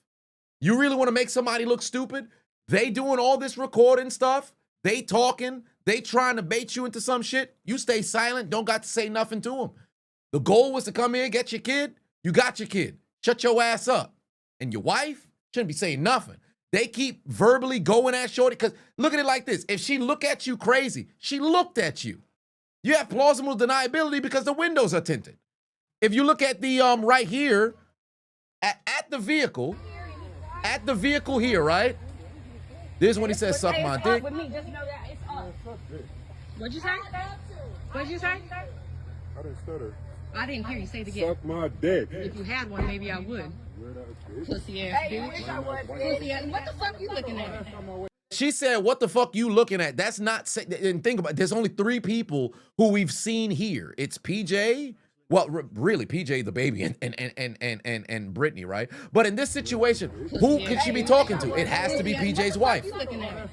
You really want to make somebody look stupid? They doing all this recording stuff. They talking. They trying to bait you into some shit. You stay silent. Don't got to say nothing to them. The goal was to come here, get your kid. You got your kid. Shut your ass up. And your wife shouldn't be saying nothing. They keep verbally going at shorty, because look at it like this. If she look at you crazy, she looked at you. You have plausible deniability because the windows are tinted. If you look at the right here, at the vehicle here, right? This is when he says, suck my dick. With me, just know that it's up. What'd you say? What'd you say? I didn't stutter. I didn't hear you say it again. Suck my dick. If you had one, maybe I would. Weird ass bitch. Pussy ass bitch. Pussy ass. What the fuck you looking at? She said, what the fuck you looking at? That's not, and think about it, there's only 3 people who we've seen here. It's PJ, well, really, PJ the baby, and Britney, right? But in this situation, who could she be talking to? It has to be PJ's wife. You looking at?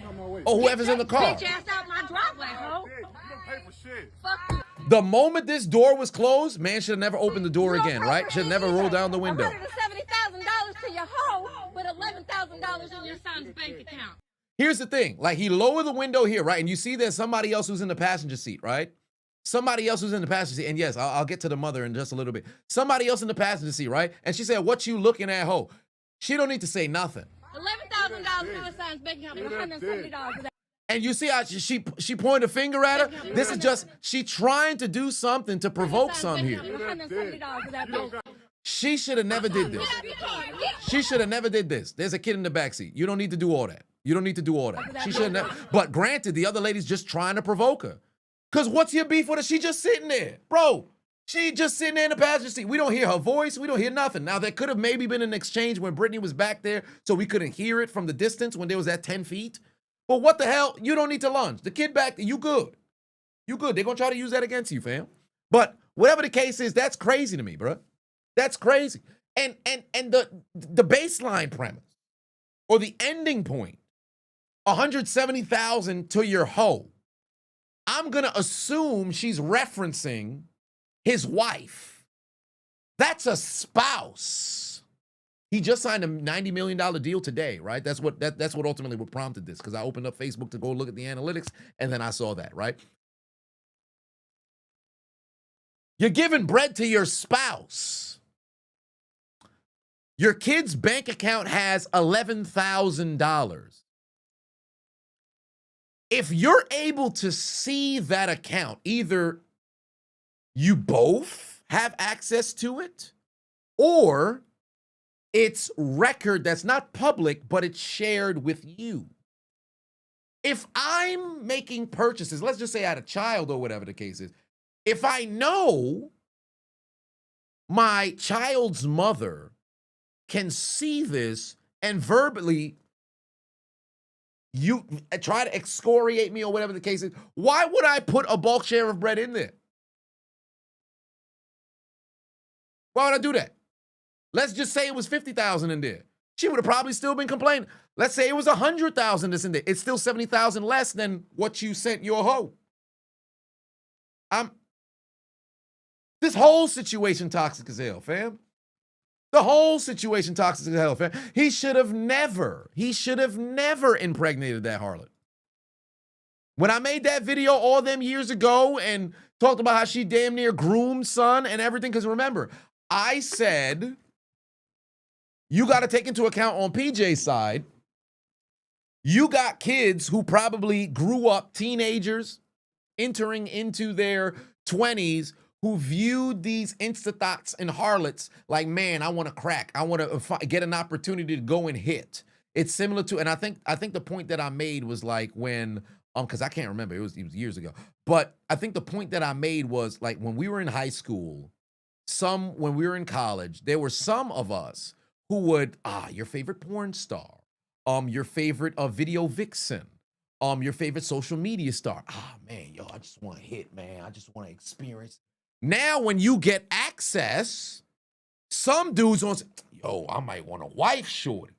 Or whoever's in the car. Bitch ass out my driveway, ho. You don't pay for shit. Fuck you. The moment this door was closed, man should have never opened the door again, right? Should have never rolled down the window. $170,000 to your hoe, but $11,000 in your son's bank account. Here's the thing. Like, he lowered the window here, right? And you see there's somebody else who's in the passenger seat, right? Somebody else who's in the passenger seat. And yes, I'll get to the mother in just a little bit. Somebody else in the passenger seat, right? And she said, what you looking at, ho? She don't need to say nothing. $11,000 in your son's bank account, but $170. And you see how she pointed a finger at her? This is just, she trying to do something to provoke some here. $170 for that bill. She should have never did this. She should have never did this. There's a kid in the backseat. You don't need to do all that. You don't need to do all that. She should never. But granted, the other lady's just trying to provoke her. Because what's your beef with her? She just sitting there. Bro, she just sitting there in the passenger seat. We don't hear her voice. We don't hear nothing. Now, there could have maybe been an exchange when Britney was back there so we couldn't hear it from the distance when they was at 10 feet. But what the hell? You don't need to lunge. The kid back there, you good. You good. They're going to try to use that against you, fam. But whatever the case is, that's crazy to me, bro. That's crazy. And the baseline premise or the ending point, 170,000 to your hoe. I'm going to assume she's referencing his wife. That's a spouse. He just signed a $90 million deal today, right? That's what ultimately what prompted this, because I opened up Facebook to go look at the analytics, and then I saw that, right? You're giving bread to your spouse. Your kid's bank account has $11,000. If you're able to see that account, either you both have access to it, or it's record that's not public, but it's shared with you. If I'm making purchases, let's just say I had a child or whatever the case is, if I know my child's mother can see this and verbally you try to excoriate me or whatever the case is, why would I put a bulk share of bread in there? Why would I do that? Let's just say it was 50,000 in there. She would have probably still been complaining. Let's say it was 100,000 that's in there. It's still 70,000 less than what you sent your hoe. This whole situation toxic as hell, fam. The whole situation toxic as hell, fam. He should have never impregnated that harlot. When I made that video all them years ago and talked about how she damn near groomed son and everything, because remember, I said, you got to take into account on PJ's side, you got kids who probably grew up teenagers entering into their 20s who viewed these insta-thoughts and harlots like, man, I want to crack. I want to get an opportunity to go and hit. It's similar to, and I think the point that I made was like when, because I can't remember, it was years ago. But I think the point that I made was like when we were in high school, when we were in college, there were some of us who would, your favorite porn star, your favorite video vixen, your favorite social media star. Man, yo, I just want to hit, man. I just want to experience. Now, when you get access, some dudes want to say, yo, I might want a wife shorty.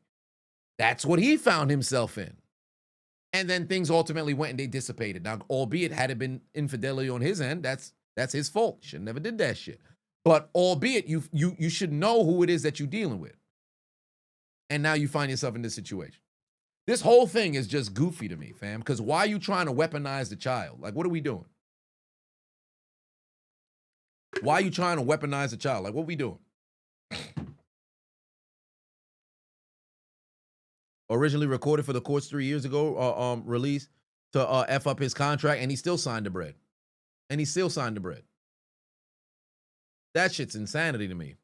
That's what he found himself in. And then things ultimately went and they dissipated. Now, albeit had it been infidelity on his end, that's his fault. Should never did that shit. But albeit you should know who it is that you're dealing with. And now you find yourself in this situation. This whole thing is just goofy to me, fam. Because why are you trying to weaponize the child? Like, what are we doing? Why are you trying to weaponize the child? Like, what are we doing? Originally recorded for the courts 3 years ago, released to F up his contract, and he still signed the bread. That shit's insanity to me.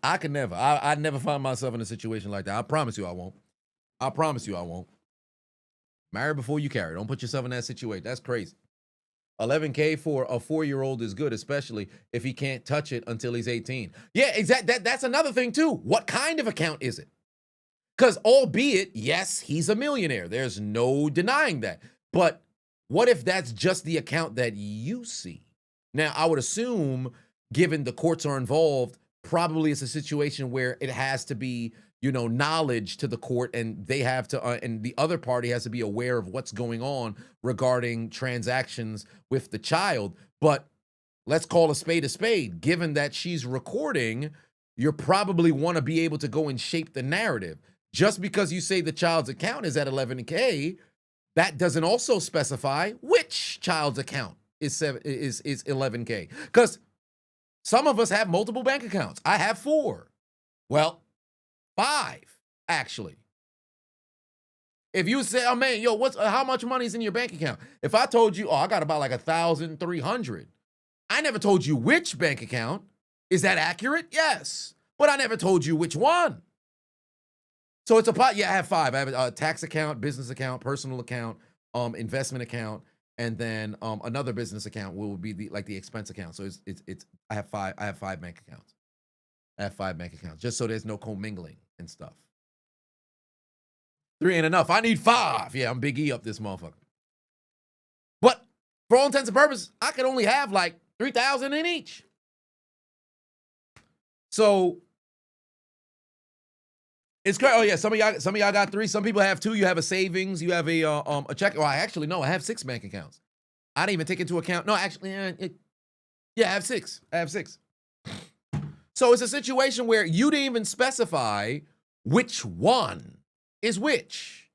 I could never. I'd never find myself in a situation like that. I promise you I won't. Marry before you carry. Don't put yourself in that situation. That's crazy. $11K for a 4-year-old is good, especially if he can't touch it until he's 18. Yeah, exactly. That's another thing too. What kind of account is it? Because albeit, yes, he's a millionaire. There's no denying that. But what if that's just the account that you see? Now, I would assume, given the courts are involved, probably it's a situation where it has to be, knowledge to the court, and they have to, and the other party has to be aware of what's going on regarding transactions with the child. But let's call a spade. Given that she's recording, you probably want to be able to go and shape the narrative. Just because you say the child's account is at $11K, that doesn't also specify which child's account is $11K. Because some of us have multiple bank accounts. I have 4. Well, 5, actually. If you say, oh man, yo, how much money's in your bank account? If I told you, I got about like 1,300, I never told you which bank account. Is that accurate? Yes. But I never told you which one. So it's a pot. Yeah, I have 5. I have a tax account, business account, personal account, investment account, and then another business account will be the expense account. So it's I have 5. I have 5 bank accounts. I have 5 bank accounts just so there's no commingling and stuff. 3 ain't enough. I need 5. Yeah, I'm Big E up this motherfucker. But for all intents and purposes, I could only have like 3,000 in each. So it's crazy. Oh yeah, some of y'all got 3. Some people have 2. You have a savings. You have a check. Well, I actually no. I have 6 bank accounts. I didn't even take into account. No, actually, yeah, I have 6. I have 6. So it's a situation where you didn't even specify which one is which.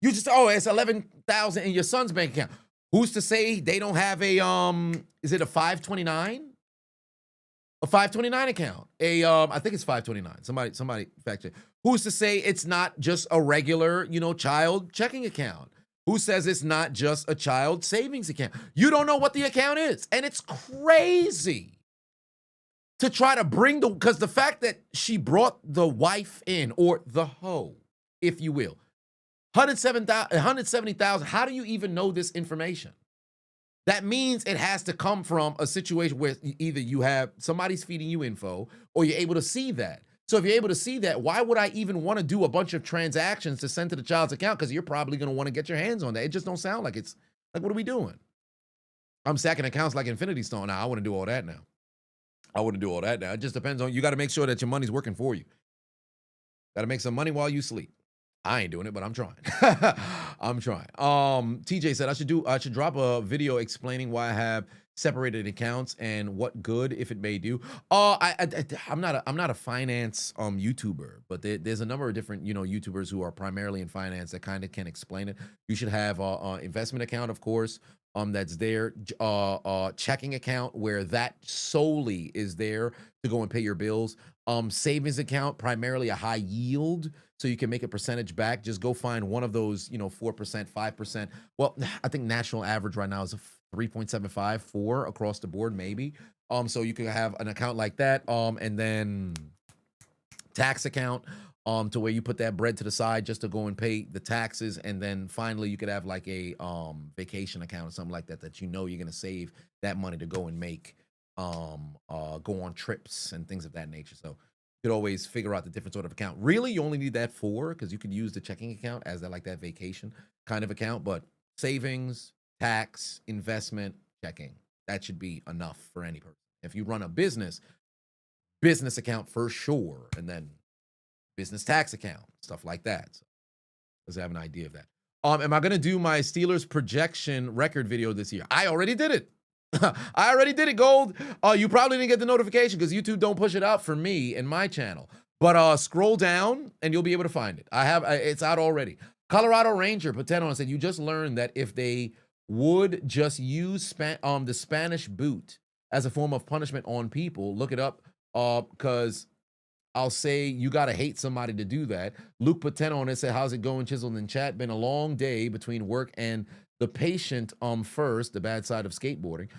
You just it's 11,000 in your son's bank account. Who's to say they don't have a is it a 529? A 529 account. I think it's 529. Somebody fact check. Who's to say it's not just a regular, child checking account? Who says it's not just a child savings account? You don't know what the account is. And it's crazy to try to bring because the fact that she brought the wife in, or the hoe, if you will, 170,000. How do you even know this information? That means it has to come from a situation where either you have somebody's feeding you info or you're able to see that. So if you're able to see that, why would I even want to do a bunch of transactions to send to the child's account? Because you're probably going to want to get your hands on that. It just don't sound like it's like, what are we doing? I'm stacking accounts like Infinity Stone. Now, I want to do all that now. I wouldn't do all that now. It just depends on, you got to make sure that your money's working for you. Got to make some money while you sleep. I ain't doing it, but I'm trying. I'm trying. TJ said I should drop a video explaining why I have separated accounts and what good if it may do. I'm not a finance YouTuber, but there's a number of different YouTubers who are primarily in finance that kind of can explain it. You should have a investment account, of course. That's there, checking account where that solely is there to go and pay your bills. Savings account, primarily a high yield, so you can make a percentage back. Just go find one of those, 4%, 5%. Well, I think national average right now is a 3.75, 4 across the board, maybe. So you can have an account like that, and then tax account. To where you put that bread to the side just to go and pay the taxes, and then finally you could have like a vacation account or something like that you're gonna save that money to go and make go on trips and things of that nature. So you could always figure out the different sort of account. Really, you only need that for, because you could use the checking account as that vacation kind of account, but savings, tax, investment, checking, that should be enough for any person. If you run a business account for sure, and then business tax account, stuff like that. So let's have an idea of that. Am I gonna do my Steelers projection record video this year? I already did it. I already did it, Gold. You probably didn't get the notification because YouTube don't push it out for me and my channel. But scroll down and you'll be able to find it. It's out already. Colorado Ranger Pateno said, you just learned that if they would just use the Spanish boot as a form of punishment on people, look it up, because I'll say you got to hate somebody to do that. Luke Pateno on it said, how's it going, Chiseled in chat? Been a long day between work and the patient first, the bad side of skateboarding.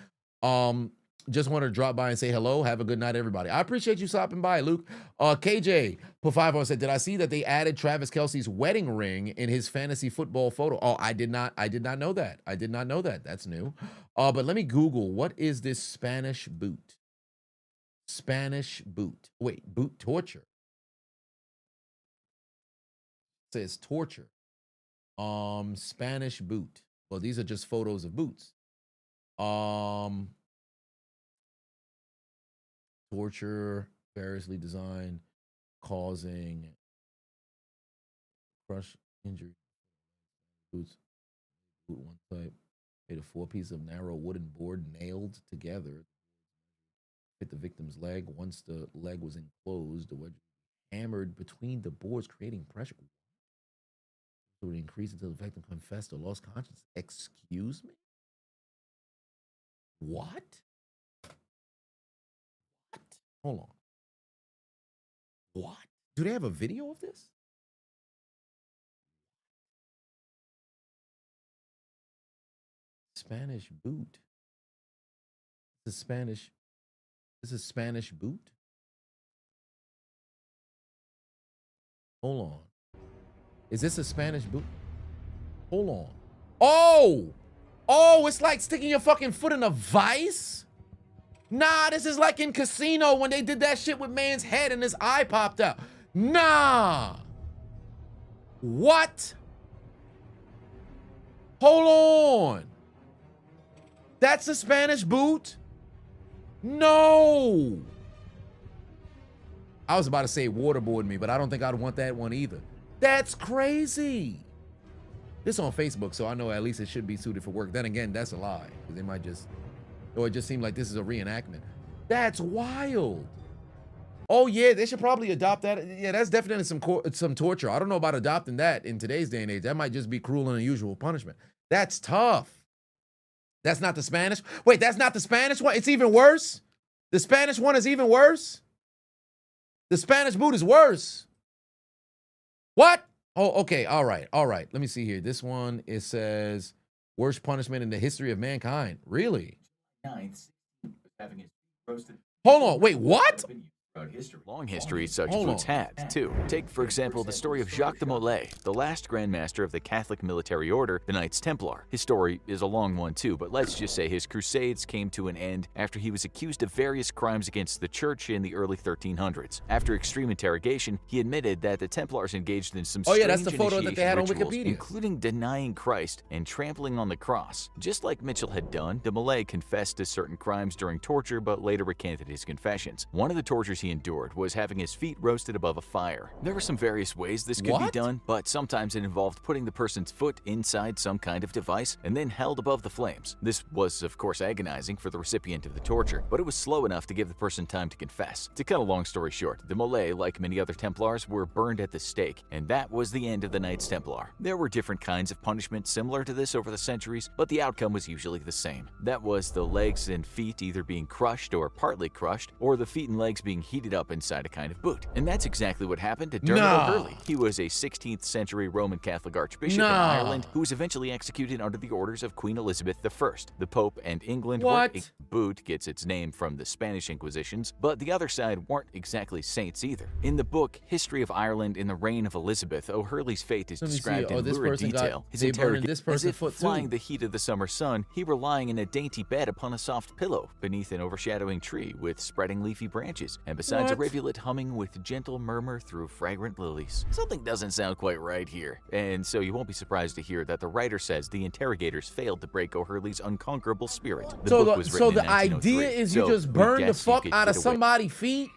Just wanted to drop by and say hello. Have a good night, everybody. I appreciate you stopping by, Luke. KJ put 5 on said, did I see that they added Travis Kelce's wedding ring in his fantasy football photo? Oh, I did not know that. I did not know that. That's new. But let me Google, what is this Spanish boot? Spanish boot. Wait, boot torture. It says torture. Spanish boot. Well, these are just photos of boots. Torture, variously designed, causing crush, injury. Boots. Boot one type. Made of 4 pieces of narrow wooden board nailed together. Hit the victim's leg. Once the leg was enclosed, the wedge hammered between the boards, creating pressure. So it increased until the victim confessed or lost consciousness. Excuse me? What? Hold on. What? Do they have a video of this? Spanish boot. The Spanish. This is Spanish boot. Hold on. Is this a Spanish boot? Hold on. Oh! Oh, it's like sticking your fucking foot in a vice? Nah, this is like in Casino when they did that shit with man's head and his eye popped out. Nah. What? Hold on. That's a Spanish boot? No. I was about to say waterboard me, but I don't think I'd want that one either. That's crazy. This on Facebook, so I know at least it should be suited for work. Then again, that's a lie. Because they might just, or it just seemed like this is a reenactment. That's wild. Oh yeah, they should probably adopt that. Yeah, that's definitely some torture. I don't know about adopting that in today's day and age. That might just be cruel and unusual punishment. That's tough. That's not the Spanish. Wait, that's not the Spanish one? It's even worse? The Spanish one is even worse? The Spanish boot is worse. What? Oh, okay. All right. All right. Let me see here. This one, it says, worst punishment in the history of mankind. Really? Hold on. Wait, what? Long history such boots had, too. Take, for example, the story of Jacques de Molay, the last Grand Master of the Catholic military order, the Knights Templar. His story is a long one, too, but let's just say his crusades came to an end after he was accused of various crimes against the church in the early 1300s. After extreme interrogation, he admitted that the Templars engaged in some strange that's the photo that they had on rituals, Wikipedia, including denying Christ and trampling on the cross. Just like Mitchell had done, de Molay confessed to certain crimes during torture, but later recanted his confessions. One of the tortures he endured was having his feet roasted above a fire. There were some various ways this could be done, but sometimes it involved putting the person's foot inside some kind of device and then held above the flames. This was, of course, agonizing for the recipient of the torture, but it was slow enough to give the person time to confess. To cut a long story short, de Molay, like many other Templars, were burned at the stake, and that was the end of the Knights Templar. There were different kinds of punishment similar to this over the centuries, but the outcome was usually the same. That was the legs and feet either being crushed or partly crushed, or the feet and legs being heated up inside a kind of boot. And that's exactly what happened to Dermot O'Hurley. He was a 16th century Roman Catholic archbishop in Ireland who was eventually executed under the orders of Queen Elizabeth I. The Pope and England weren't. Boot gets its name from the Spanish Inquisitions, but the other side weren't exactly saints either. In the book History of Ireland in the Reign of Elizabeth, O'Hurley's fate is described in lurid detail. His interrogation, as if flying the heat of the summer sun, he were lying in a dainty bed upon a soft pillow beneath an overshadowing tree with spreading leafy branches, and besides a rivulet humming with gentle murmur through fragrant lilies. Something doesn't sound quite right here, and so you won't be surprised to hear that the writer says the interrogators failed to break O'Hurley's unconquerable spirit. The book was written in 1903, idea is you just burn the fuck out of somebody's feet?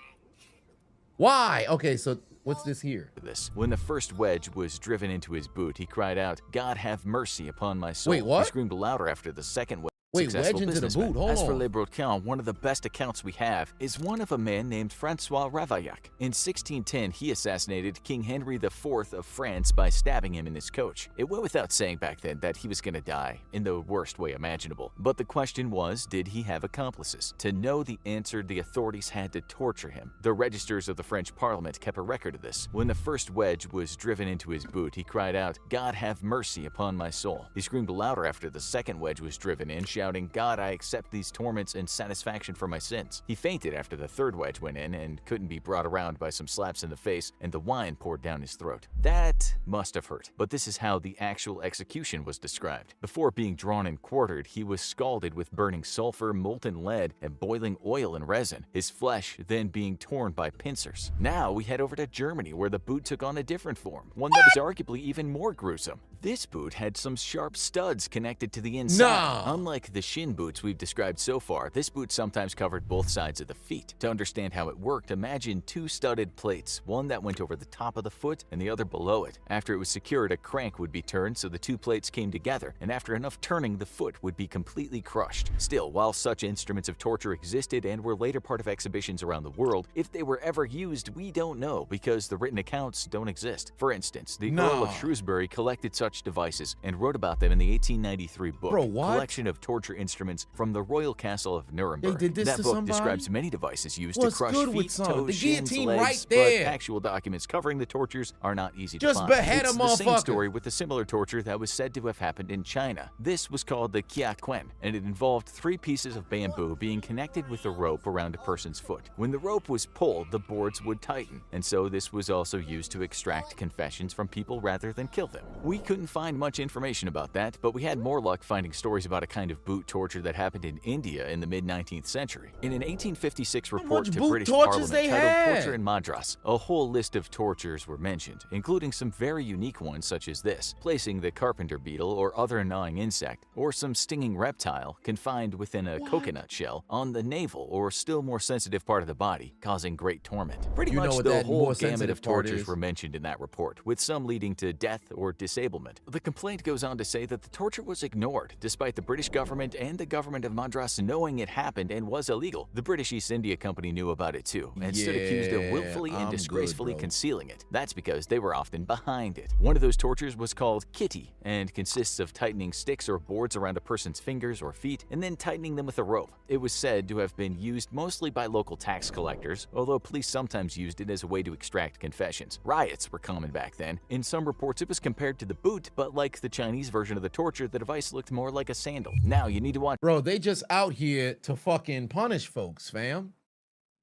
Why? Okay, so what's this here? When the first wedge was driven into his boot, he cried out, "God have mercy upon my soul." Wait, what? He screamed louder after the second wedge. Wait, wedge into the boot, hold As for on. Le Breton, one of the best accounts we have is one of a man named Francois Ravaillac. In 1610, he assassinated King Henry IV of France by stabbing him in his coach. It went without saying back then that he was going to die, in the worst way imaginable. But the question was, did he have accomplices? To know the answer, the authorities had to torture him. The registers of the French Parliament kept a record of this. When the first wedge was driven into his boot, he cried out, "God have mercy upon my soul." He screamed louder after the second wedge was driven in, shouting, "God, I accept these torments in satisfaction for my sins." He fainted after the third wedge went in and couldn't be brought around by some slaps in the face, and the wine poured down his throat. That must have hurt, but this is how the actual execution was described. Before being drawn and quartered, he was scalded with burning sulfur, molten lead, and boiling oil and resin, his flesh then being torn by pincers. Now we head over to Germany, where the boot took on a different form, one that was arguably even more gruesome. This boot had some sharp studs connected to the inside. Unlike the shin boots we've described so far, this boot sometimes covered both sides of the feet. To understand how it worked, imagine two studded plates, one that went over the top of the foot and the other below it. After it was secured, a crank would be turned so the two plates came together, and after enough turning, the foot would be completely crushed. Still, while such instruments of torture existed and were later part of exhibitions around the world, if they were ever used, we don't know because the written accounts don't exist. For instance, the Earl of Shrewsbury collected such such devices and wrote about them in the 1893 book, Bro, what? Collection of Torture Instruments from the Royal Castle of Nuremberg. They did this that to book somebody? describes many devices used What's to crush good with feet, some? toes, The shins, guillotine legs, right there. but actual documents covering the tortures are not easy to Just find. behead It's a the same motherfucker. story with a similar torture that was said to have happened in China. This was called the Kia Quen, and it involved 3 pieces of bamboo being connected with a rope around a person's foot. When the rope was pulled, the boards would tighten, and so this was also used to extract confessions from people rather than kill them. We couldn't find much information about that, but we had more luck finding stories about a kind of boot torture that happened in India in the mid-19th century. In an 1856 report much to boot British tortures Parliament they titled had? Torture in Madras, a whole list of tortures were mentioned, including some very unique ones such as this, placing the carpenter beetle or other gnawing insect, or some stinging reptile confined within a coconut shell on the navel or still more sensitive part of the body, causing great torment. Pretty You know much what the that whole more gamut sensitive of part tortures is? were mentioned in that report, with some leading to death or disablement. The complaint goes on to say that the torture was ignored, despite the British government and the government of Madras knowing it happened and was illegal. The British East India Company knew about it too, and stood accused of Yeah, willfully and I'm good, disgracefully bro. concealing it. That's because they were often behind it. One of those tortures was called kitty, and consists of tightening sticks or boards around a person's fingers or feet, and then tightening them with a rope. It was said to have been used mostly by local tax collectors, although police sometimes used it as a way to extract confessions. Riots were common back then. In some reports it was compared to the boot, but like the Chinese version of the torture, the device looked more like a sandal. Now you need to watch. Bro, they just out here to fucking punish folks, fam.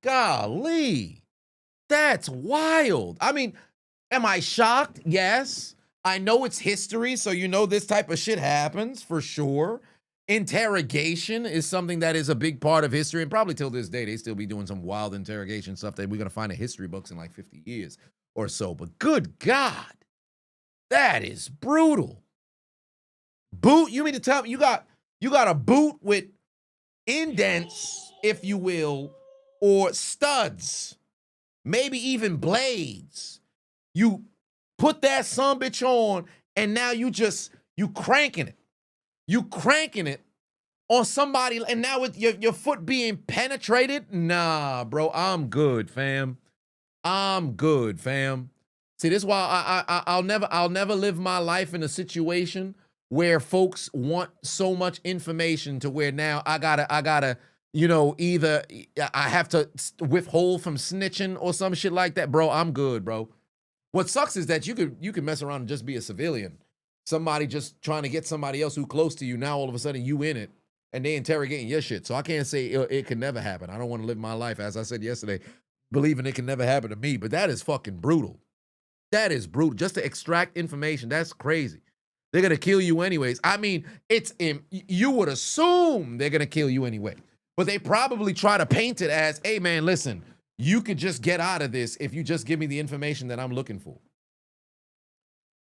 Golly. That's wild. I mean, am I shocked? Yes. I know it's history, so you know this type of shit happens for sure. Interrogation is something that is a big part of history, and probably till this day, they still be doing some wild interrogation stuff that we're going to find in history books in like 50 years or so. But good God, that is brutal. Boot, you mean to tell me you got a boot with indents, if you will, or studs, maybe even blades. You put that sumbitch on, and now you cranking it. You cranking it on somebody, and now with your foot being penetrated? Nah, bro, I'm good, fam. I'm good, fam. See, this is why I'll never live my life in a situation where folks want so much information to where now I gotta, you know, either I have to withhold from snitching or some shit like that. Bro, I'm good, bro. What sucks is that you could mess around and just be a civilian. Somebody just trying to get somebody else who close to you. Now all of a sudden you in it and they interrogating your shit. So I can't say it can never happen. I don't want to live my life, as I said yesterday, believing it can never happen to me. But that is fucking brutal. That is brutal. Just to extract information, that's crazy. They're gonna kill you anyways. I mean, you would assume they're gonna kill you anyway. But they probably try to paint it as, hey man, listen, you could just get out of this if you just give me the information that I'm looking for.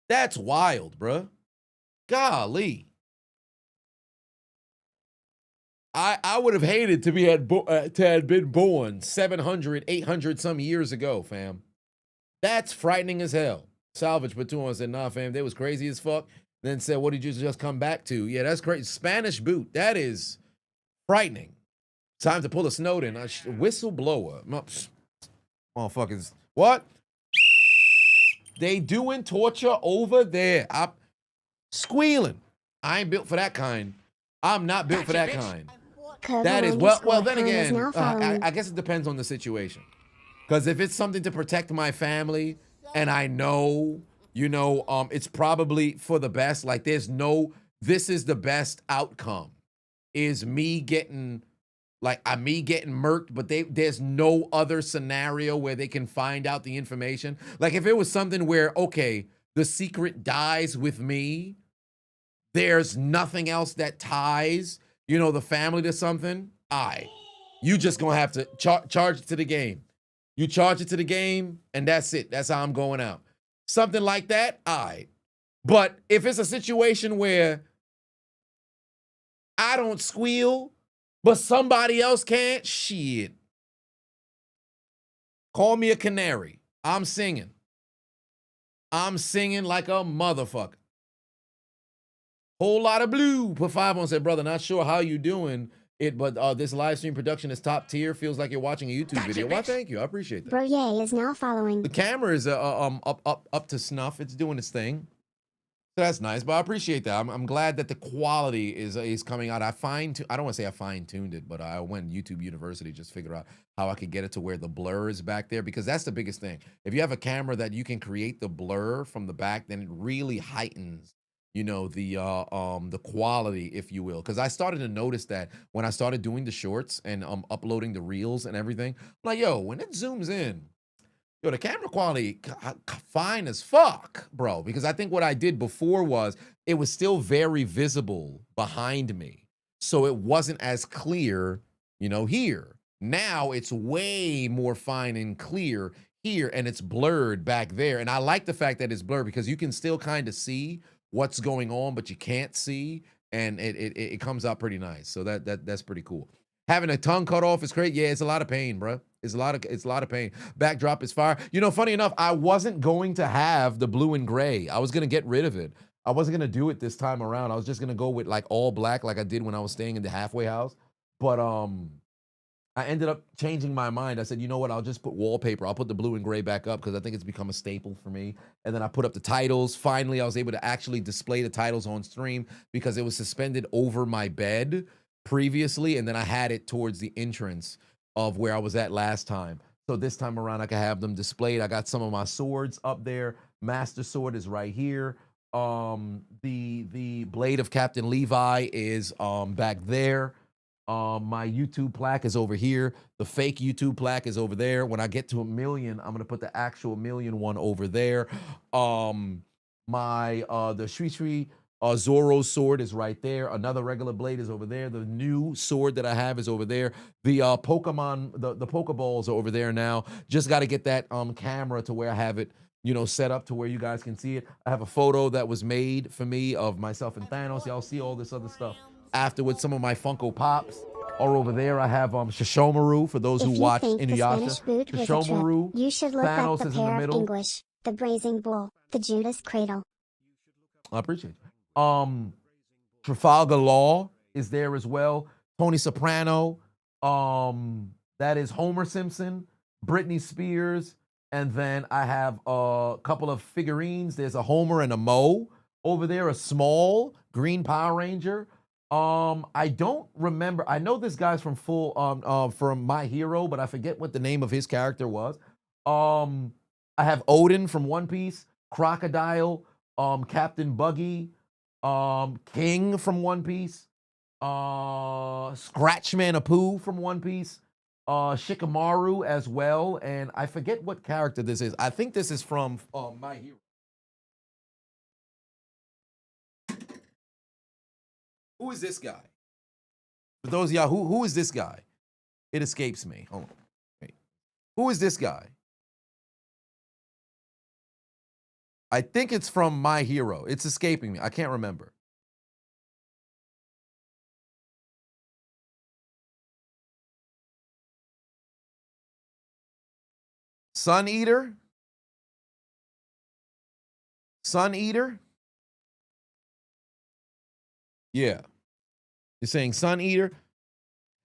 That's wild, bruh. Golly. I would have hated to have been born 700, 800 some years ago, fam. That's frightening as hell. Salvage Platoon said, nah, fam, they was crazy as fuck. Then said, what did you just come back to? Yeah, that's crazy. Spanish boot. That is frightening. Time to pull a Snowden. Whistleblower. Motherfuckers. What? They doing torture over there. I'm squealing. I ain't built for that kind. I'm not built for that kind. That is, well, then again, I guess it depends on the situation. Because if it's something to protect my family and I know, you know, it's probably for the best. Like this is the best outcome is me getting murked, but there's no other scenario where they can find out the information. Like if it was something where, okay, the secret dies with me, there's nothing else that ties, you know, the family to something, you just gonna have to charge it to the game. You charge it to the game, and that's it. That's how I'm going out. Something like that, But if it's a situation where I don't squeal, but somebody else can't, shit. Call me a canary. I'm singing. I'm singing like a motherfucker. Whole lot of blue. Put 5 on, said, brother, not sure how you doing it, but this live stream production is top tier. Feels like you're watching a YouTube video. Well, thank you. I appreciate that. Bro Ye is now following. The camera is up to snuff. It's doing its thing. That's nice, but I appreciate that. I'm glad that the quality is coming out. I don't want to say I fine-tuned it, but I went YouTube University just figure out how I could get it to where the blur is back there, because that's the biggest thing. If you have a camera that you can create the blur from the back, then it really heightens, the quality, if you will. Because I started to notice that when I started doing the shorts and uploading the reels and everything, I'm like, yo, when it zooms in, yo, the camera quality fine as fuck, bro. Because I think what I did before was it was still very visible behind me. So it wasn't as clear, here. Now it's way more fine and clear here, and it's blurred back there. And I like the fact that it's blurred because you can still kind of see what's going on, but you can't see, and it comes out pretty nice. So that's pretty cool. Having a tongue cut off is great. Yeah, it's a lot of pain, bro. It's a lot of pain. Backdrop is fire. Funny enough, I wasn't going to have the blue and gray. I was gonna get rid of it. I wasn't gonna do it this time around. I was just gonna go with like all black, like I did when I was staying in the halfway house. But I ended up changing my mind. I said, you know what? I'll just put wallpaper. I'll put the blue and gray back up because I think it's become a staple for me. And then I put up the titles. Finally, I was able to actually display the titles on stream because it was suspended over my bed previously, and then I had it towards the entrance of where I was at last time. So this time around, I can have them displayed. I got some of my swords up there. Master Sword is right here. The blade of Captain Levi is back there. My YouTube plaque is over here. The fake YouTube plaque is over there. When I get to 1 million, I'm gonna put the actual 1 million one over there. The Shui Zoro sword is right there. Another regular blade is over there. The new sword that I have is over there. The Pokemon, the Pokeballs are over there now. Just got to get that camera to where I have it, set up to where you guys can see it. I have a photo that was made for me of myself and Thanos. Y'all see all this other stuff afterwards. Some of my Funko Pops are over there. I have Shishomaru for those who watch Inuyasha. Shishomaru. You should look Thanos up the is in the pair of middle. English, the Brazen Bull, the Judas Cradle. I appreciate it. Trafalgar Law is there as well. Tony Soprano. That is Homer Simpson, Britney Spears, and then I have a couple of figurines. There's a Homer and a Mo over there, a small green Power Ranger. I don't remember. I know this guy's from from My Hero, but I forget what the name of his character was. I have Odin from One Piece, Crocodile, Captain Buggy, King from One Piece, Scratchman Apu from One Piece, Shikamaru as well, and I forget what character this is. I think this is from My Hero. Who is this guy? For those of y'all, who is this guy? It escapes me. Hold on. Wait. Who is this guy? I think it's from My Hero. It's escaping me. I can't remember. Sun Eater? Sun Eater? Yeah. You're saying Sun Eater?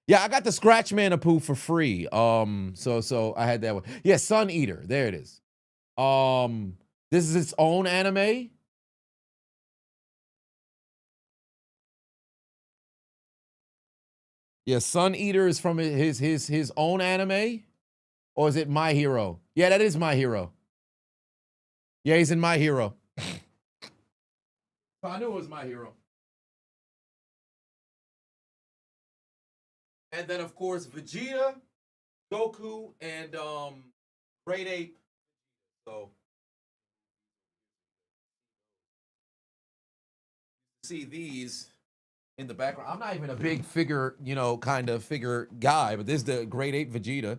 Yeah, I got the Scratchman Apu for free. So I had that one. Yeah, Sun Eater. There it is. This is its own anime. Yeah, Sun Eater is from his own anime, or is it My Hero? Yeah, that is My Hero. Yeah, he's in My Hero. I knew it was My Hero. And then of course Vegeta, Goku, and Great Ape. So see these in the background. I'm not even a big figure, kind of figure guy, but this is the Great Ape Vegeta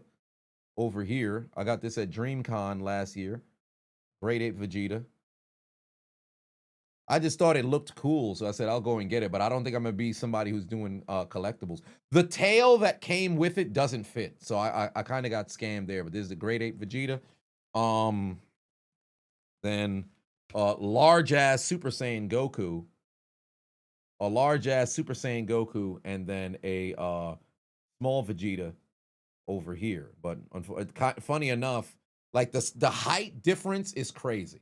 over here. I got this at DreamCon last year. Great Ape Vegeta. I just thought it looked cool, so I said I'll go and get it, but I don't think I'm gonna be somebody who's doing collectibles. The tail that came with it doesn't fit, so I kind of got scammed there. But this is the Great Ape Vegeta. Then large ass Super Saiyan Goku. A large ass Super Saiyan Goku, and then a small Vegeta over here. But funny enough, like the height difference is crazy.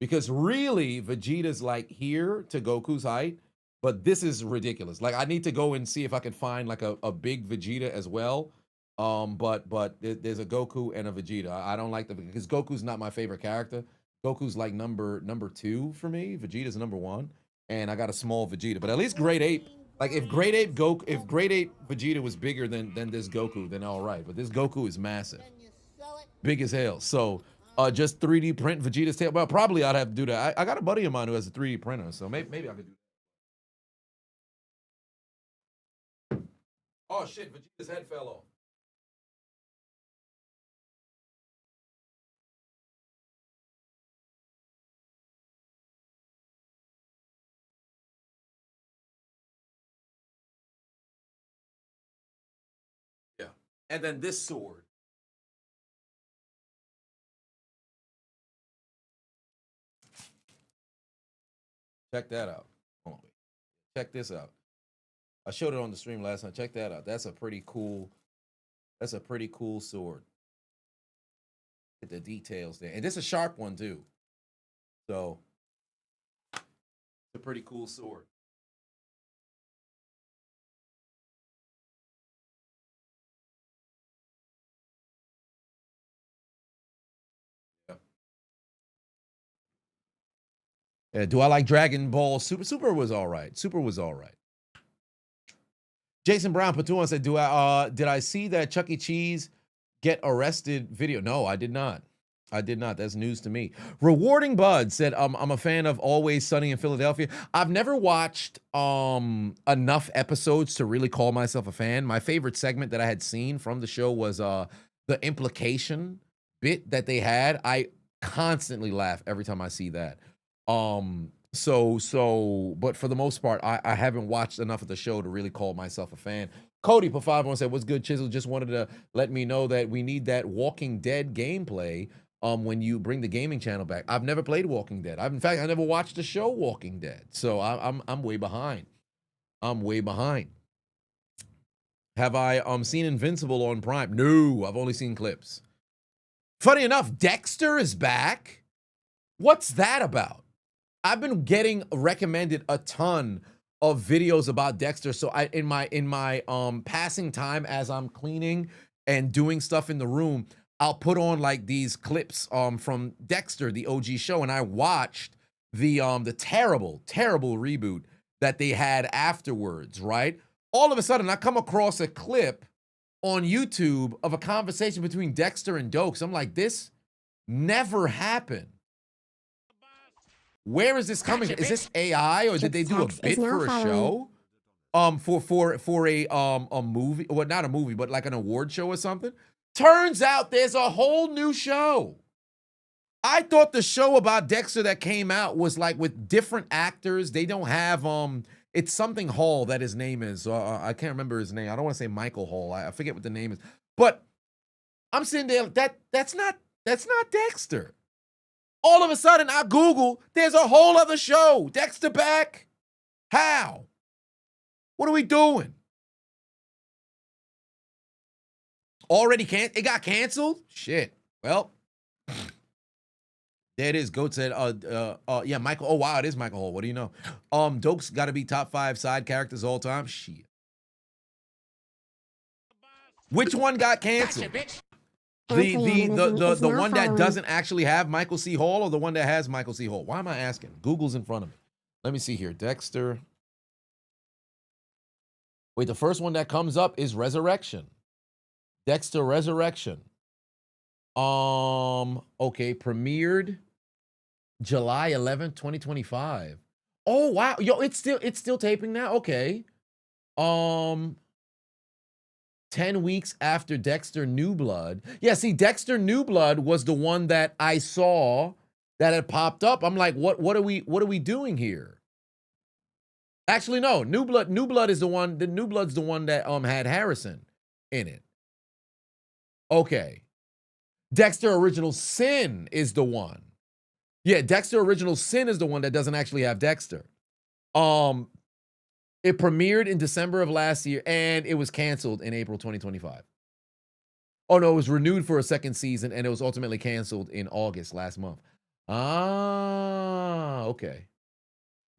Because really, Vegeta's like here to Goku's height, but this is ridiculous. Like I need to go and see if I can find like a big Vegeta as well. There's a Goku and a Vegeta. I don't like because Goku's not my favorite character. Goku's like number 2 for me. Vegeta's number 1, and I got a small Vegeta. But at least Great Ape, like if Great Ape Vegeta was bigger than this Goku, then all right. But this Goku is massive, big as hell. So just 3D print Vegeta's tail. Well, probably I'd have to do that. I got a buddy of mine who has a 3D printer, so maybe I could do that. Oh shit! Vegeta's head fell off. Yeah. And then this sword. Check that out. Hold on, wait. Check this out. I showed it on the stream last night. Check that out. That's a pretty cool sword. Get the details there. And this is a sharp one too. So it's a pretty cool sword. Do I like Dragon Ball Super? Super was all right. Jason Brown Patuan said, did I see that Chuck E. Cheese get arrested video? No, I did not. That's news to me. Rewarding Bud said, I'm a fan of Always Sunny in Philadelphia. I've never watched enough episodes to really call myself a fan. My favorite segment that I had seen from the show was the implication bit that they had. I constantly laugh every time I see that. But for the most part, I haven't watched enough of the show to really call myself a fan. Cody for 5 said, what's good, Chiseled? Just wanted to let me know that we need that Walking Dead gameplay when you bring the gaming channel back. I've never played Walking Dead. In fact, I never watched the show Walking Dead. So I'm way behind. Have I seen Invincible on Prime? No, I've only seen clips. Funny enough, Dexter is back. What's that about? I've been getting recommended a ton of videos about Dexter. So in my passing time as I'm cleaning and doing stuff in the room, I'll put on like these clips from Dexter, the OG show, and I watched the terrible reboot that they had afterwards, right? All of a sudden I come across a clip on YouTube of a conversation between Dexter and Dokes. I'm like, this never happened. Where is this coming? Is this AI or did they do a bit for a show? For a movie, well, not a movie, but like an award show or something. Turns out there's a whole new show. I thought the show about Dexter that came out was like with different actors. They don't have it's something Hall that his name is. I can't remember his name. I don't want to say Michael Hall. I forget what the name is. But I'm sitting there, that's not Dexter. All of a sudden, I Google, there's a whole other show. Dexter back? How? What are we doing? It got canceled? Shit. Well, there it is. Goat said, yeah, Michael. Oh, wow, it is Michael Hall. What do you know? Dokes got to be top 5 side characters all time. Shit. Which one got canceled? The one that doesn't actually have Michael C. Hall or the one that has Michael C. Hall? Why am I asking? Google's in front of me. Let me see here. Dexter. Wait, the first one that comes up is Resurrection. Dexter Resurrection. Okay, premiered July 11th, 2025. Oh, wow. Yo, it's still taping now? Okay. 10 weeks after Dexter New Blood. Yeah, see, Dexter New Blood was the one that I saw that had popped up. I'm like, what are we doing here? Actually, no. New Blood is the one. The New Blood's the one that had Harrison in it. Okay. Dexter Original Sin is the one. Yeah, Dexter Original Sin is the one that doesn't actually have Dexter. It premiered in December of last year, and it was canceled in April 2025. Oh, no, it was renewed for a second season, and it was ultimately canceled in August last month. Ah, okay.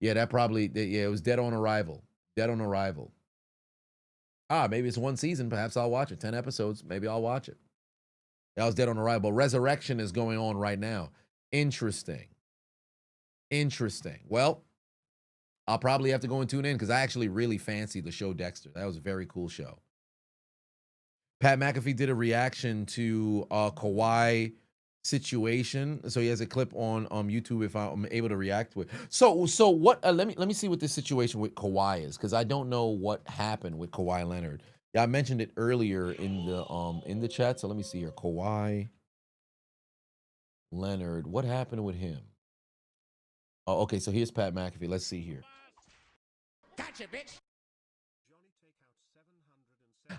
Yeah, that probably, yeah, it was dead on arrival. Dead on arrival. Ah, maybe it's one season. Perhaps I'll watch it. 10 episodes. Maybe I'll watch it. That was dead on arrival. Resurrection is going on right now. Interesting. Interesting. Well, I'll probably have to go and tune in because I actually really fancy the show Dexter. That was a very cool show. Pat McAfee did a reaction to Kawhi situation, so he has a clip on YouTube if I'm able to react to it. So what? Let me see what this situation with Kawhi is, because I don't know what happened with Kawhi Leonard. Yeah, I mentioned it earlier in the chat. So let me see here. Kawhi Leonard, what happened with him? Oh, okay. So here's Pat McAfee. Let's see here. Gotcha, bitch.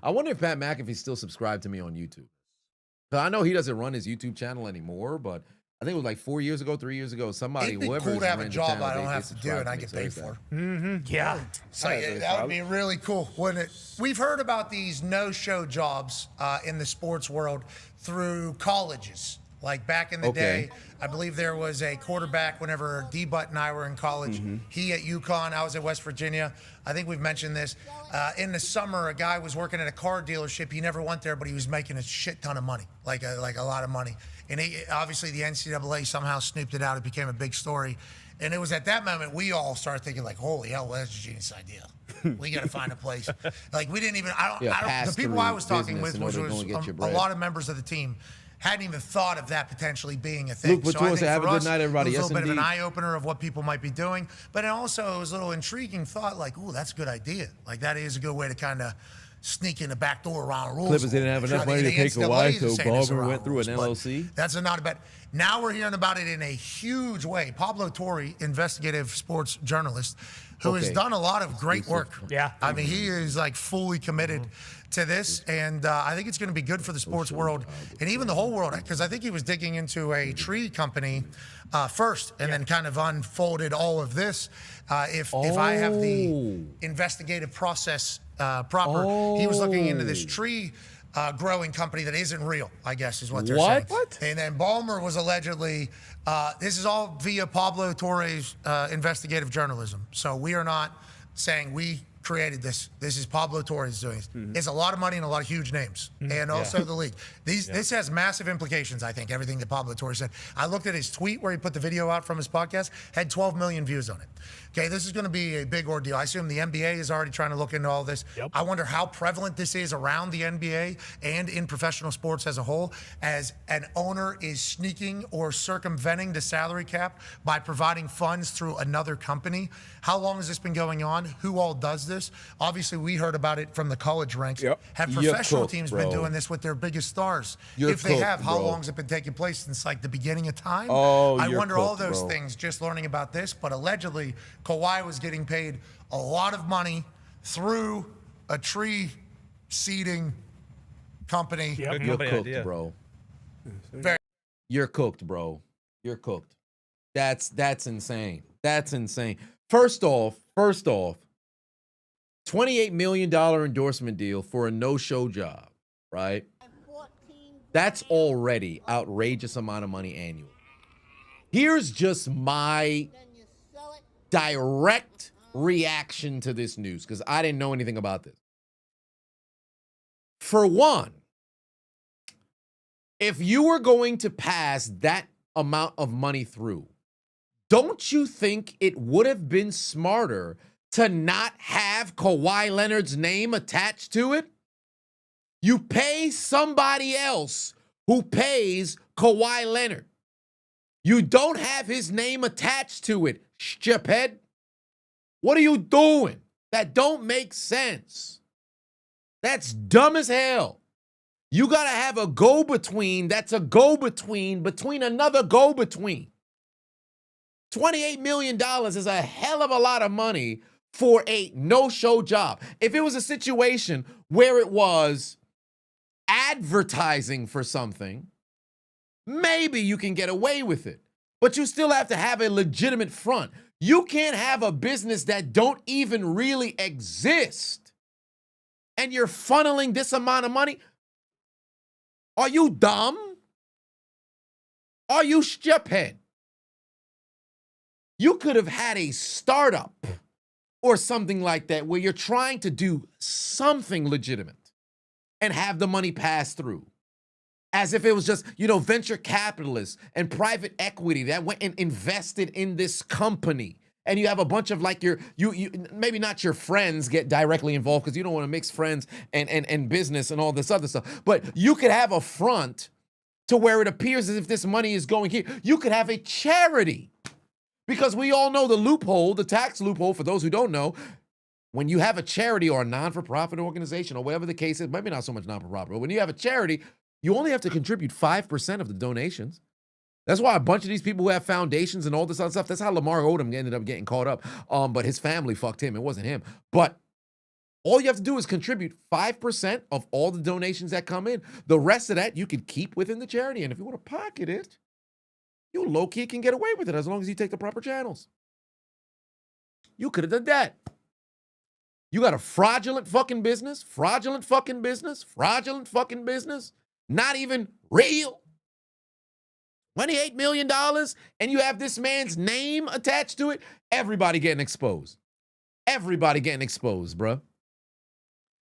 I wonder if Pat McAfee still subscribed to me on YouTube. I know he doesn't run his YouTube channel anymore, but I think it was like 4 years ago, 3 years ago, somebody, It'd be whoever cool to have a ran the job channel, I don't they have to do subscribe and I me. get So paid there's for. that. Yeah. So that would be really cool, wouldn't it? We've heard about these no-show jobs in the sports world through colleges. Like back in the day, I believe there was a quarterback whenever D-Butt and I were in college. He at UConn, I was at West Virginia. I think we've mentioned this. In the summer, a guy was working at a car dealership. He never went there, but he was making a shit ton of money, like a lot of money. And obviously the NCAA somehow snooped it out. It became a big story. And it was at that moment we all started thinking like, holy hell, well, that's a genius idea. We got to find a place. Like we didn't even, the people I was talking with was a lot of members of the team hadn't even thought of that potentially being a thing. Luke, so I think have a good night, everybody. It was a Yes, little bit of an indeed. eye-opener of what people might be doing. But also it was a little intriguing thought like, ooh, that's a good idea. Like that is a good way to kind of sneak in the back door around rules. Clippers didn't have enough money to pay Kawhi, so Ballmer went through an LLC. That's not a bad. Now we're hearing about it in a huge way. Pablo Torre, investigative sports journalist, who has done a lot of great work. Yeah. I mean, he is like fully committed to this, and I think it's going to be good for the sports world and even the whole world, because I think he was digging into a tree company first and then kind of unfolded all of this. If I have the investigative process proper, he was looking into this tree growing company that isn't real, I guess is what they're saying. What? And then Ballmer was allegedly, this is all via Pablo Torre's investigative journalism. So we are not saying we created this. This is Pablo Torres doing this. It's a lot of money and a lot of huge names. And also the league. This has massive implications, I think, everything that Pablo Torres said. I looked at his tweet where he put the video out from his podcast, had 12 million views on it. Okay, this is going to be a big ordeal. I assume the NBA is already trying to look into all this. Yep. I wonder how prevalent this is around the NBA and in professional sports as a whole, as an owner is sneaking or circumventing the salary cap by providing funds through another company. How long has this been going on? Who all does this? Obviously, we heard about it from the college ranks. Yep. Have You're professional cooked, teams bro. been doing this with their biggest stars? You're If they cooked, have, how bro. long has it been taking place since like the beginning of time? Oh, I you're wonder all cooked, those bro. things just learning about this. But allegedly, Kawhi was getting paid a lot of money through a tree seeding company. Yep. You're Nobody cooked, idea. bro. Very- You're cooked, bro. You're cooked. That's insane. That's insane. First off, $28 million endorsement deal for a no-show job, right? That's already outrageous amount of money annually. Here's just my direct reaction to this news, because I didn't know anything about this. For one, if you were going to pass that amount of money through, don't you think it would have been smarter to not have Kawhi Leonard's name attached to it? You pay somebody else who pays Kawhi Leonard. You don't have his name attached to it, stupid. What are you doing? That don't make sense. That's dumb as hell. You got to have a go-between that's a go-between between another go-between. $28 million is a hell of a lot of money for a no-show job. If it was a situation where it was advertising for something, maybe you can get away with it. But you still have to have a legitimate front. You can't have a business that don't even really exist, and you're funneling this amount of money. Are you dumb? Are you stupid? You could have had a startup or something like that where you're trying to do something legitimate and have the money pass through. As if it was just, venture capitalists and private equity that went and invested in this company. And you have a bunch of like you maybe not your friends get directly involved because you don't want to mix friends and business and all this other stuff. But you could have a front to where it appears as if this money is going here. You could have a charity. Because we all know the loophole, the tax loophole, for those who don't know, when you have a charity or a non-for-profit organization or whatever the case is, maybe not so much non-for-profit, but when you have a charity, you only have to contribute 5% of the donations. That's why a bunch of these people who have foundations and all this other stuff, that's how Lamar Odom ended up getting caught up. But his family fucked him. It wasn't him. But all you have to do is contribute 5% of all the donations that come in. The rest of that you can keep within the charity. And if you want to pocket it, you low-key can get away with it as long as you take the proper channels. You could have done that. You got a fraudulent fucking business, not even real. $28 million, and you have this man's name attached to it. Everybody getting exposed. Everybody getting exposed, bruh.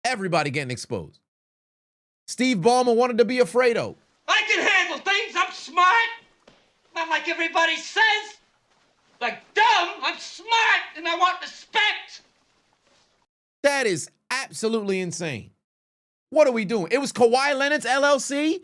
Everybody getting exposed. Steve Ballmer wanted to be Afredo. I can handle things. I'm smart. Not like everybody says. Like dumb, I'm smart, and I want respect. That is absolutely insane. What are we doing? It was Kawhi Leonard's LLC?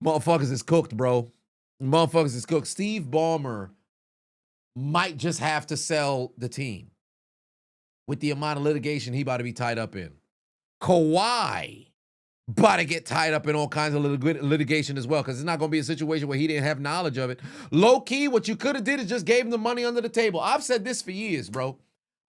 Motherfuckers is cooked, bro. Motherfuckers is cooked. Steve Ballmer might just have to sell the team with the amount of litigation he about to be tied up in. Kawhi about to get tied up in all kinds of litigation as well, because it's not going to be a situation where he didn't have knowledge of it. Low-key, what you could have did is just gave him the money under the table. I've said this for years, bro.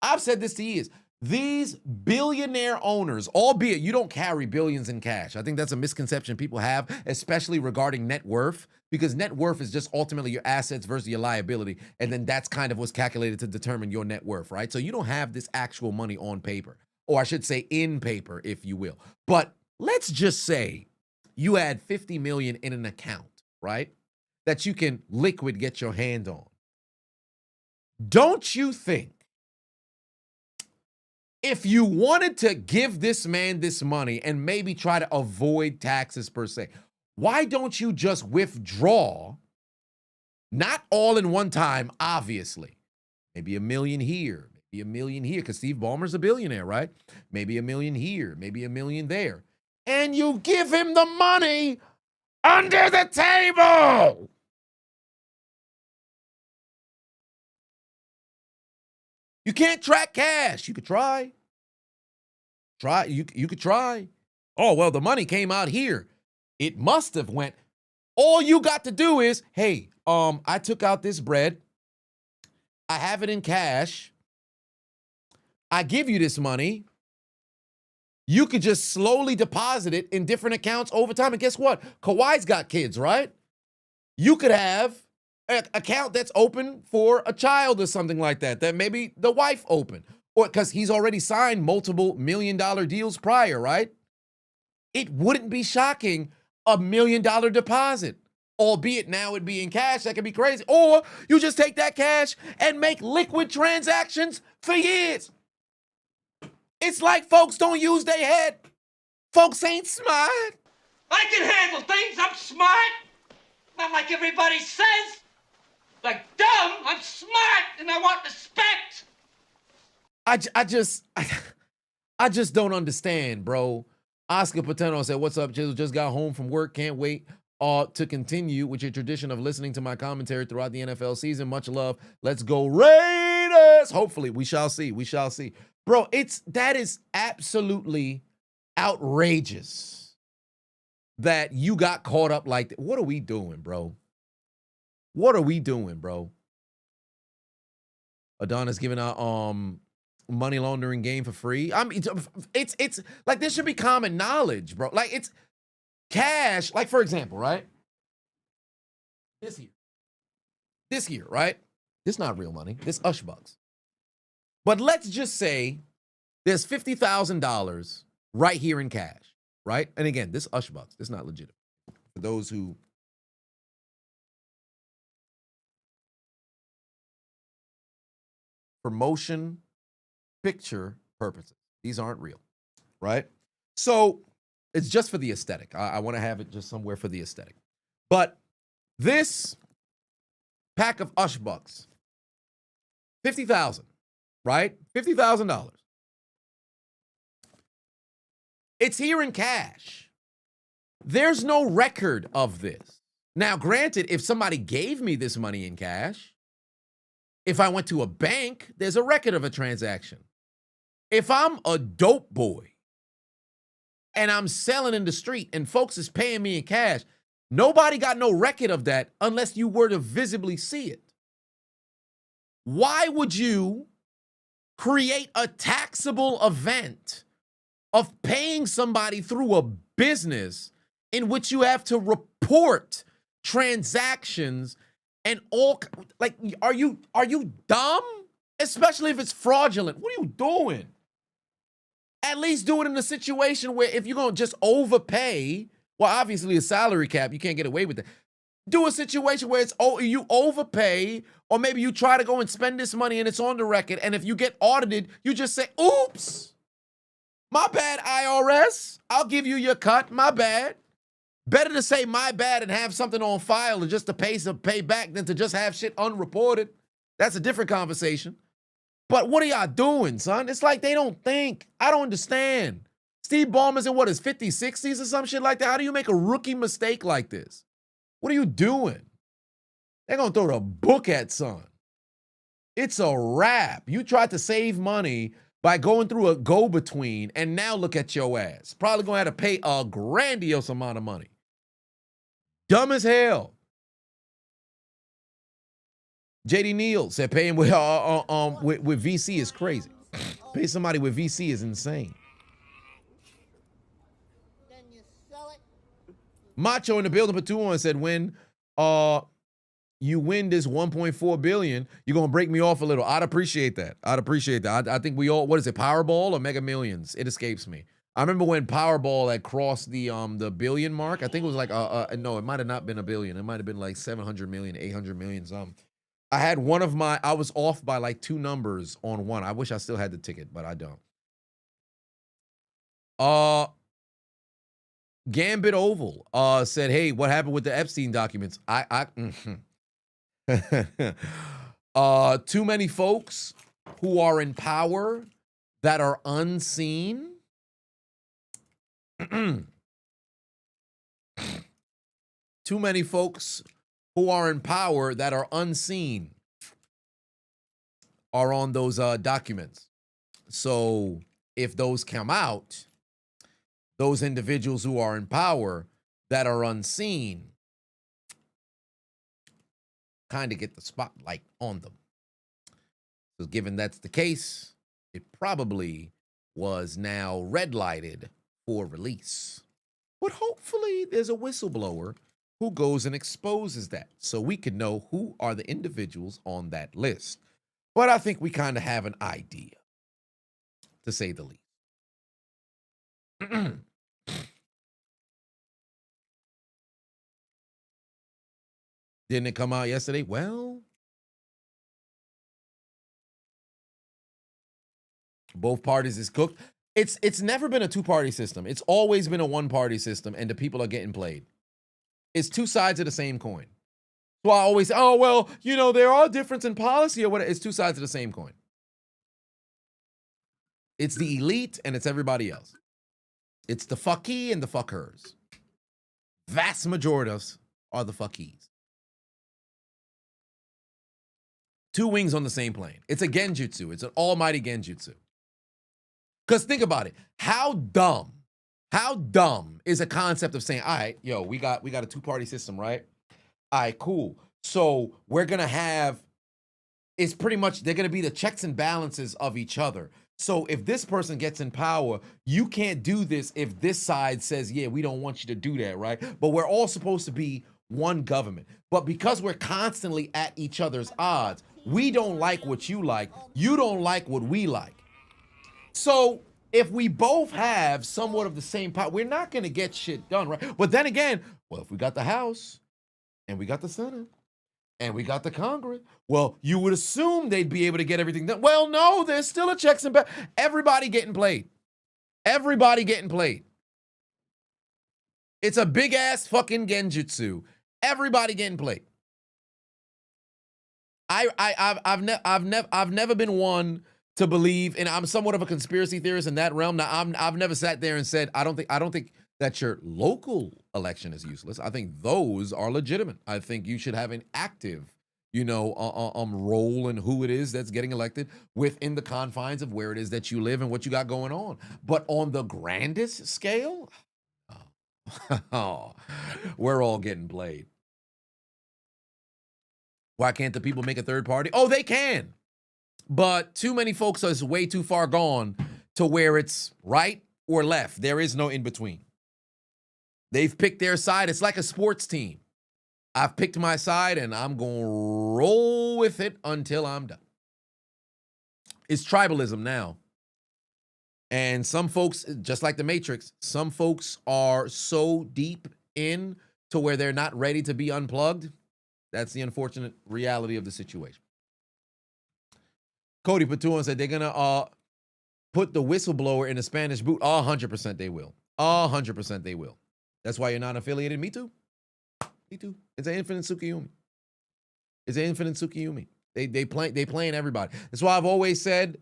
I've said this for years. These billionaire owners, albeit you don't carry billions in cash. I think that's a misconception people have, especially regarding net worth, because net worth is just ultimately your assets versus your liability. And then that's kind of what's calculated to determine your net worth, right? So you don't have this actual money on paper, or I should say in paper, if you will. But let's just say you had 50 million in an account, right? That you can liquid get your hand on. Don't you think, if you wanted to give this man this money and maybe try to avoid taxes per se, why don't you just withdraw? Not all in one time, obviously. Maybe $1 million here, maybe $1 million here, because Steve Ballmer's a billionaire, right? Maybe $1 million here, maybe $1 million there. And you give him the money under the table. You can't track cash. You could try. You could try. Oh, well, the money came out here. It must have went. All you got to do is, hey, I took out this bread. I have it in cash. I give you this money. You could just slowly deposit it in different accounts over time. And guess what? Kawhi's got kids, right? You could have an account that's open for a child or something like that, that maybe the wife opened, or because he's already signed multiple $1 million deals prior, right? It wouldn't be shocking, $1 million deposit, albeit now it'd be in cash. That could be crazy. Or you just take that cash and make liquid transactions for years. It's like folks don't use their head. Folks ain't smart. I can handle things. I'm smart. Not like everybody says. Like dumb, I'm smart, and I want respect. I just don't understand, bro. Oscar Pateno said, "What's up, Chiseled? Just got home from work. Can't wait to continue with your tradition of listening to my commentary throughout the NFL season. Much love. Let's go Raiders. Hopefully, we shall see. We shall see, bro. That is absolutely outrageous that you got caught up like that. What are we doing, bro? What are we doing, bro? Adonis giving out money laundering game for free. I mean, it's like this should be common knowledge, bro. Like it's cash. Like for example, right? This here, right? This not real money. This Ush bucks. But let's just say there's $50,000 right here in cash, right? And again, this Ush Bucks, this is not legitimate. For those who for motion picture purposes, these aren't real, right? So it's just for the aesthetic. I want to have it just somewhere for the aesthetic. But this pack of Ush Bucks, 50,000, right? $50,000. It's here in cash. There's no record of this. Now, granted, if somebody gave me this money in cash, if I went to a bank, there's a record of a transaction. If I'm a dope boy and I'm selling in the street and folks is paying me in cash, nobody got no record of that unless you were to visibly see it. Why would you create a taxable event of paying somebody through a business in which you have to report transactions and all? Like, are you dumb? Especially if it's fraudulent. What are you doing? At least do it in a situation where if you're going to just overpay, well, obviously a salary cap, you can't get away with that. Do a situation where it's you overpay, or maybe you try to go and spend this money and it's on the record, and if you get audited, you just say, oops, my bad, IRS. I'll give you your cut, my bad. Better to say my bad and have something on file and just to pay back than to just have shit unreported. That's a different conversation. But what are y'all doing, son? It's like they don't think. I don't understand. Steve Ballmer's in what, his 50s, 60s or some shit like that? How do you make a rookie mistake like this? What are you doing? They're going to throw the book at son. It's a wrap. You tried to save money by going through a go-between, and now look at your ass. Probably going to have to pay a grandiose amount of money. Dumb as hell. JD Neal said paying with VC is crazy. Pay somebody with VC is insane. Macho in the building for 2-1 said, when you win this 1.4 billion, you're gonna break me off a little. I'd appreciate that. I think we all, what is it, Powerball or Mega Millions? It escapes me. I remember when Powerball had crossed the billion mark. I think it was like no, it might have not been a billion. It might have been like 700 million, 800 million, something. I had I was off by like 2 numbers on one. I wish I still had the ticket, but I don't. Gambit Oval said, hey, what happened with the Epstein documents? Too many folks who are in power that are unseen. Too many folks who are in power that are unseen are on those documents. So if those come out, those individuals who are in power that are unseen kind of get the spotlight on them. So given that's the case, it probably was now red lighted for release. But hopefully there's a whistleblower who goes and exposes that so we can know who are the individuals on that list. But I think we kind of have an idea, to say the least. Didn't it come out yesterday? Well, both parties is cooked. It's never been a 2-party system. It's always been a 1-party system, and the people are getting played. It's 2 sides of the same coin. So I always say, oh, well, you know, there are differences in policy or whatever. It's 2 sides of the same coin. It's the elite and it's everybody else. It's the fucky and the fuckers. Vast majority of us are the fuckies. 2 wings on the same plane. It's a genjutsu. It's an almighty genjutsu. Because think about it. How dumb is a concept of saying, all right, yo, we got a 2-party system, right? All right, cool. So we're going to have, it's pretty much, they're going to be the checks and balances of each other. So if this person gets in power, you can't do this if this side says, yeah, we don't want you to do that, right? But we're all supposed to be one government. But because we're constantly at each other's odds, we don't like what you like. You don't like what we like. So if we both have somewhat of the same power, we're not going to get shit done, right? But then again, well, if we got the House and we got the Senate and we got the Congress, well, you would assume they'd be able to get everything done. Well, no, there's still a checks and balances. Everybody getting played. Everybody getting played. It's a big ass fucking genjutsu. Everybody getting played. I've never been one to believe, and I'm somewhat of a conspiracy theorist in that realm. Now, I've never sat there and said I don't think that your local election is useless. I think those are legitimate. I think you should have an active, role in who it is that's getting elected within the confines of where it is that you live and what you got going on. But on the grandest scale, we're all getting played. Why can't the people make a third party? Oh, they can. But too many folks are way too far gone to where it's right or left. There is no in between. They've picked their side. It's like a sports team. I've picked my side and I'm going to roll with it until I'm done. It's tribalism now. And some folks, just like the Matrix, some folks are so deep in to where they're not ready to be unplugged. That's the unfortunate reality of the situation. Cody Patuan said they're going to put the whistleblower in a Spanish boot. 100% they will. 100% they will. That's why you're not affiliated. Me too. Me too. It's an infinite Tsukiyumi. It's an infinite Tsukiyumi. They playing everybody. That's why I've always said,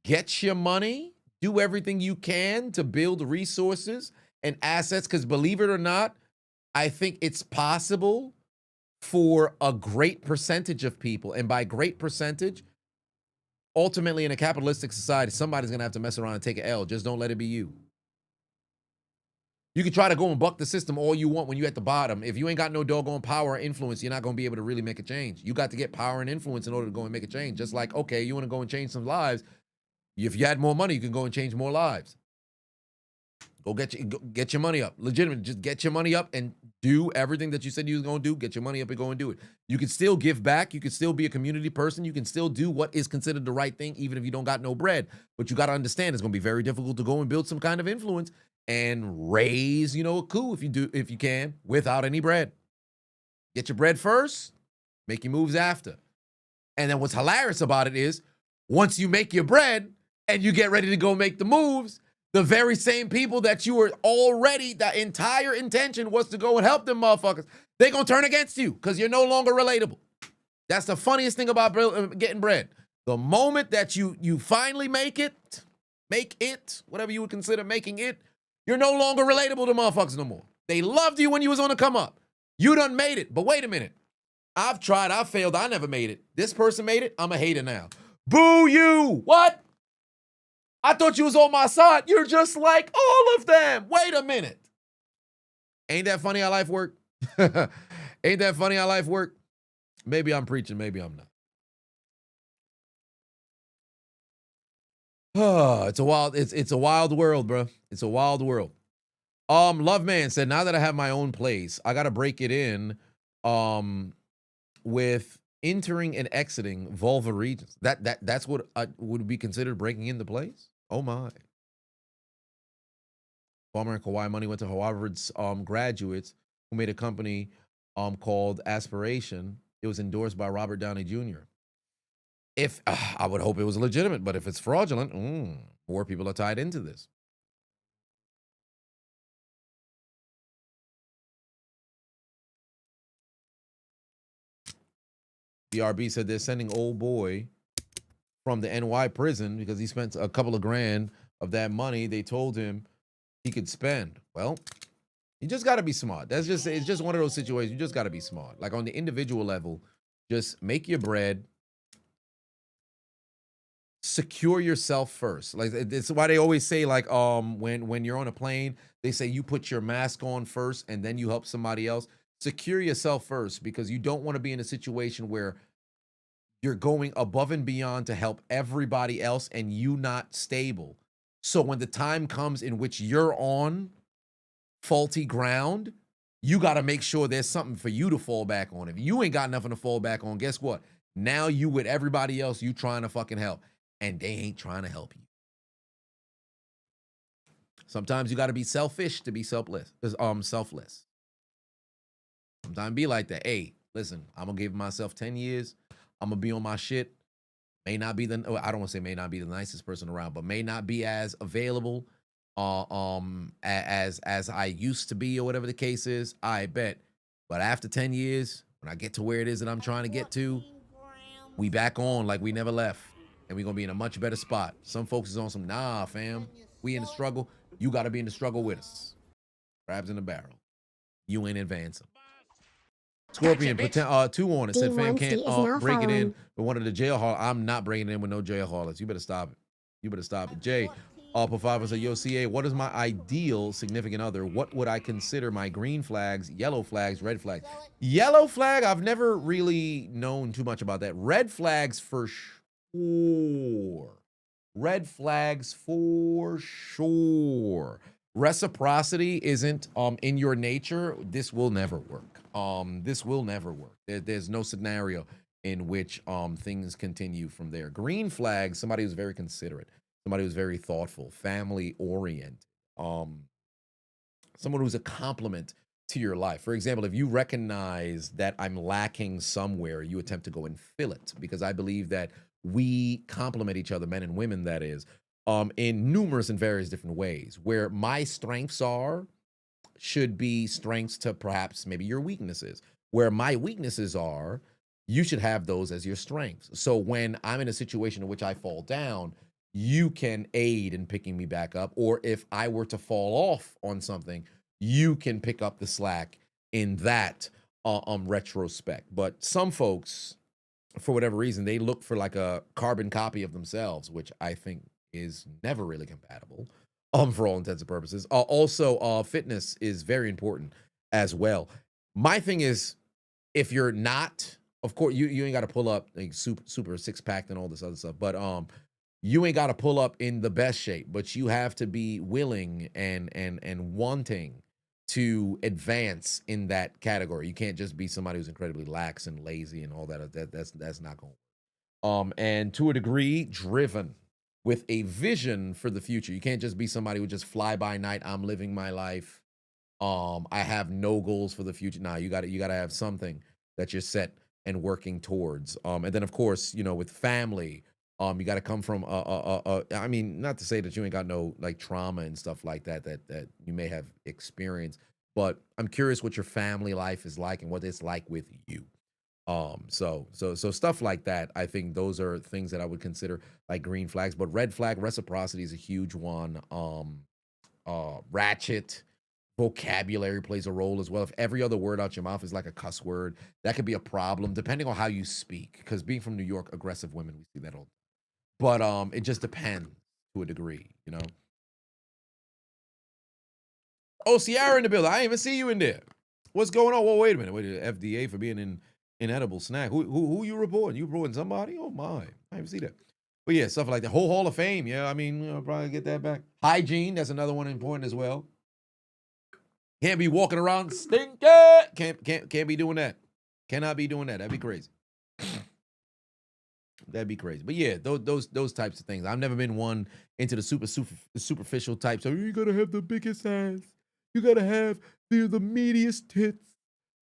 get your money, do everything you can to build resources and assets, because believe it or not, I think it's possible for a great percentage of people, and by great percentage, ultimately in a capitalistic society, somebody's going to have to mess around and take an L. Just don't let it be you. You can try to go and buck the system all you want when you're at the bottom. If you ain't got no doggone power or influence, you're not going to be able to really make a change. You got to get power and influence in order to go and make a change. Just like, okay, you want to go and change some lives. If you had more money, you can go and change more lives. Go get your money up. Legitimately, just get your money up and do everything that you said you was going to do. Get your money up and go and do it. You can still give back. You can still be a community person. You can still do what is considered the right thing, even if you don't got no bread. But you got to understand, it's going to be very difficult to go and build some kind of influence and raise, a coup if you can, without any bread. Get your bread first, make your moves after. And then what's hilarious about it is, once you make your bread and you get ready to go make the moves, the very same people that you were already, the entire intention was to go and help them motherfuckers, they're going to turn against you because you're no longer relatable. That's the funniest thing about getting bread. The moment that you finally make it, whatever you would consider making it, you're no longer relatable to motherfuckers no more. They loved you when you was on the come up. You done made it, but wait a minute. I've tried, I've failed, I never made it. This person made it, I'm a hater now. Boo you! What? I thought you was on my side. You're just like all of them. Wait a minute. Ain't that funny how life work? Ain't that funny how life work? Maybe I'm preaching, maybe I'm not. It's a wild world, bro. It's a wild world. Love Man said, now that I have my own place, I gotta break it in with entering and exiting vulva regions. That's what would be considered breaking into place? Oh my. Farmer and Kawhi money went to Harvard's graduates who made a company called Aspiration. It was endorsed by Robert Downey Jr. If I would hope it was legitimate, but if it's fraudulent, more people are tied into this. BRB said they're sending old boy from the NY prison because he spent a couple of grand of that money they told him he could spend. Well, you just got to be smart. It's just one of those situations. You just got to be smart. Like on the individual level, just make your bread. Secure yourself first. Like it's why they always say, like, when you're on a plane, they say you put your mask on first and then you help somebody else. Secure yourself first, because you don't want to be in a situation where you're going above and beyond to help everybody else and you not stable. So when the time comes in which you're on faulty ground, you got to make sure there's something for you to fall back on. If you ain't got nothing to fall back on, guess what? Now you with everybody else, you trying to fucking help, and they ain't trying to help you. Sometimes you got to be selfish to be selfless. Selfless. Sometimes be like that. Hey, listen, I'm gonna give myself 10 years. I'm gonna be on my shit. May not be I don't want to say may not be the nicest person around, but may not be as available as I used to be, or whatever the case is. I bet. But after 10 years, when I get to where it is that I'm trying to get to, we back on like we never left. And we're gonna be in a much better spot. Some folks is on some, nah, fam. We in the struggle. You gotta be in the struggle with us. Crabs in the barrel. You ain't advancing. Scorpion, pretend 2 on it. Said fam can't break it in with one of the jail hall. I'm not breaking it in with no jail haulers. You better stop it. You better stop it. Jay, put 5 and say, yo, CA, what is my ideal significant other? What would I consider my green flags, yellow flags, red flags? Yellow flag, I've never really known too much about that. Red flags for sure. Red flags for sure. Reciprocity isn't in your nature. This will never work. This will never work. There's no scenario in which things continue from there. Green flags, somebody who's very considerate, somebody who's very thoughtful, family oriented, someone who's a compliment to your life. For example, if you recognize that I'm lacking somewhere, you attempt to go and fill it, because I believe that we complement each other, men and women, that is, in numerous and various different ways. Where my strengths are should be strengths to perhaps maybe your weaknesses. Where my weaknesses are, you should have those as your strengths. So when I'm in a situation in which I fall down, you can aid in picking me back up. Or if I were to fall off on something, you can pick up the slack in that retrospect. But some folks, for whatever reason, they look for like a carbon copy of themselves, which I think is never really compatible, for all intents and purposes. Also, fitness is very important as well. My thing is, if you're not, of course, you ain't got to pull up like super six-packed and all this other stuff, but you ain't got to pull up in the best shape, but you have to be willing and wanting to advance in that category. You can't just be somebody who's incredibly lax and lazy and all that. That's not going to work. And to a degree, driven with a vision for the future. You can't just be somebody who just fly by night. I'm living my life. I have no goals for the future. Nah, you got to have something that you're set and working towards. And then of course, you know, with family, you got to come from I mean, not to say that you ain't got no like trauma and stuff like that you may have experienced, but I'm curious what your family life is like and what it's like with you. So stuff like that. I think those are things that I would consider like green flags. But red flag, reciprocity is a huge one. Ratchet vocabulary plays a role as well. If every other word out your mouth is like a cuss word, that could be a problem depending on how you speak. Because being from New York, aggressive women, we see that all. But it just depends to a degree, you know. Oh, Sierra in the building. I didn't even see you in there. What's going on? Well, wait a minute. Wait, FDA for being in inedible snack. Who you reporting? You reporting somebody? Oh my, I didn't see that. But yeah, stuff like that. Whole Hall of Fame. Yeah, I mean, I'll probably get that back. Hygiene. That's another one important as well. Can't be walking around stinking. Can't be doing that. Cannot be doing that. That'd be crazy. That'd be crazy. But yeah, those types of things. I've never been one into the superficial types. So you gotta have the biggest ass. You gotta have the meatiest tits.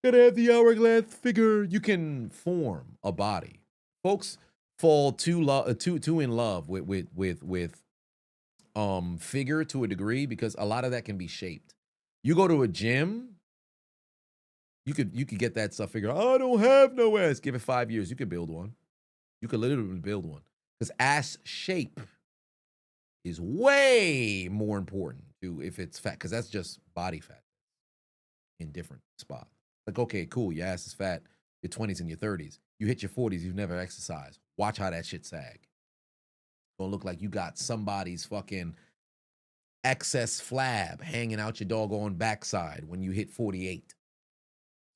You gotta have the hourglass figure. You can form a body. Folks fall too in love with figure to a degree because a lot of that can be shaped. You go to a gym, you could get that stuff figured out. Oh, I don't have no ass. Give it 5 years, you could build one. You could literally build one. Because ass shape is way more important to if it's fat, because that's just body fat in different spots. Like, okay, cool, your ass is fat, your 20s and your 30s. You hit your 40s, you've never exercised. Watch how that shit sag. Gonna look like you got somebody's fucking excess flab hanging out your doggone backside when you hit 48. It's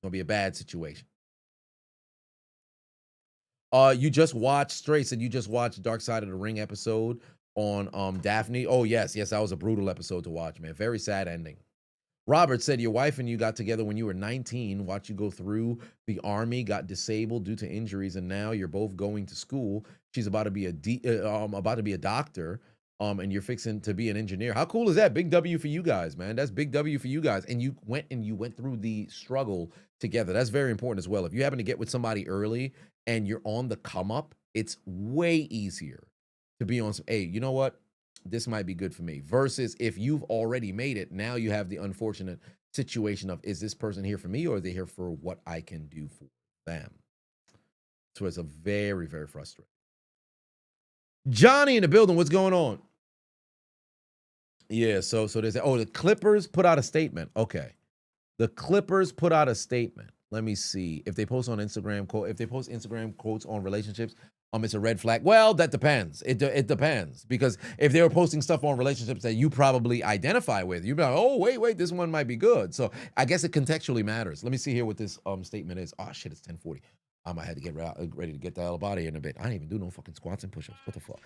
gonna be a bad situation. You just watched Straight said you just watched Dark Side of the Ring episode on Daphne. Oh yes, that was a brutal episode to watch, man. Very sad ending. Robert said your wife and you got together when you were 19, watched you go through the army, got disabled due to injuries, and now you're both going to school. She's about to be a doctor, and you're fixing to be an engineer. How cool is that? Big W for you guys, man. That's big W for you guys. And you went through the struggle together. That's very important as well. If you happen to get with somebody early and you're on the come up, it's way easier to be on some, hey, you know what? This might be good for me. Versus if you've already made it, now you have the unfortunate situation of, is this person here for me or are they here for what I can do for them? So it's a very, very frustrating. Johnny in the building, what's going on? Yeah, so there's, the Clippers put out a statement. Okay. The Clippers put out a statement. Let me see. If they post on Instagram, if they post Instagram quotes on relationships, it's a red flag. Well, that depends. It depends. Because if they were posting stuff on relationships that you probably identify with, you'd be like, oh, wait, this one might be good. So I guess it contextually matters. Let me see here what this statement is. Oh, shit, it's 10:40. I had to get ready to get the hell out of here in a bit. I didn't even do no fucking squats and push-ups. What the fuck?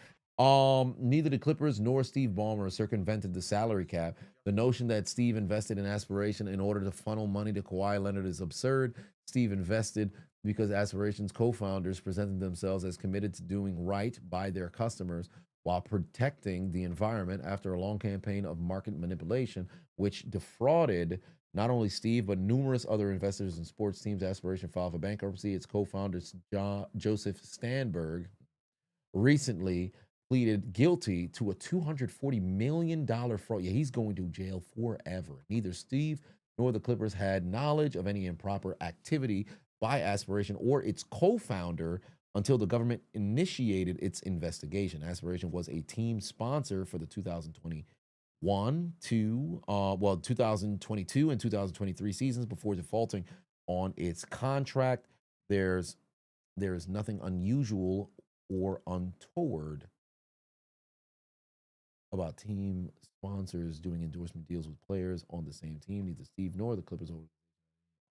Neither the Clippers nor Steve Ballmer circumvented the salary cap. The notion that Steve invested in aspiration in order to funnel money to Kawhi Leonard is absurd. Steve invested because Aspiration's co-founders presented themselves as committed to doing right by their customers while protecting the environment after a long campaign of market manipulation, which defrauded not only Steve, but numerous other investors in sports teams. Aspiration filed for bankruptcy. Its co-founders, Joseph Stanberg, recently pleaded guilty to a $240 million fraud. Yeah, he's going to jail forever. Neither Steve nor the Clippers had knowledge of any improper activity by Aspiration or its co-founder until the government initiated its investigation. Aspiration was a team sponsor for the 2022 and 2023 seasons before defaulting on its contract. There is nothing unusual or untoward about team sponsors doing endorsement deals with players on the same team. Neither Steve nor the Clippers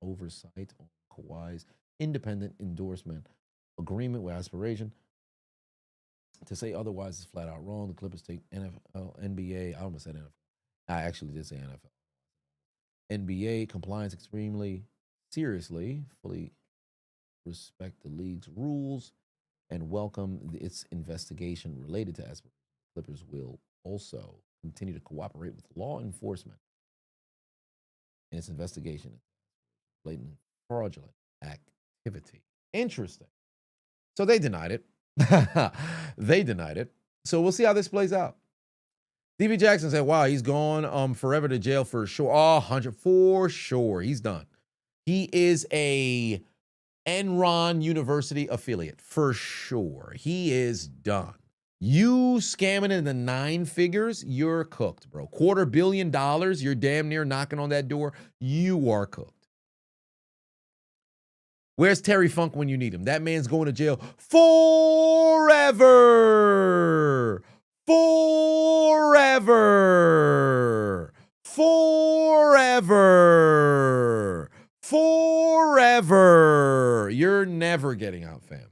oversight on Kawhi's independent endorsement agreement with Aspiration. To say otherwise is flat out wrong. The Clippers take NFL, NBA. I almost said NFL. I actually did say NFL. NBA compliance extremely seriously, fully respect the league's rules, and welcome its investigation related to Aspiration. Clippers will also continue to cooperate with law enforcement in its investigation of blatant fraudulent activity. Interesting. So they denied it. They denied it. So we'll see how this plays out. DB Jackson said, wow, he's gone forever to jail for sure. Oh, 100 for sure. He's done. He is a Enron University affiliate for sure. He is done. You scamming in the 9 figures, you're cooked, bro. $250 million, you're damn near knocking on that door. You are cooked. Where's Terry Funk when you need him? That man's going to jail forever. Forever. Forever. Forever. You're never getting out, fam.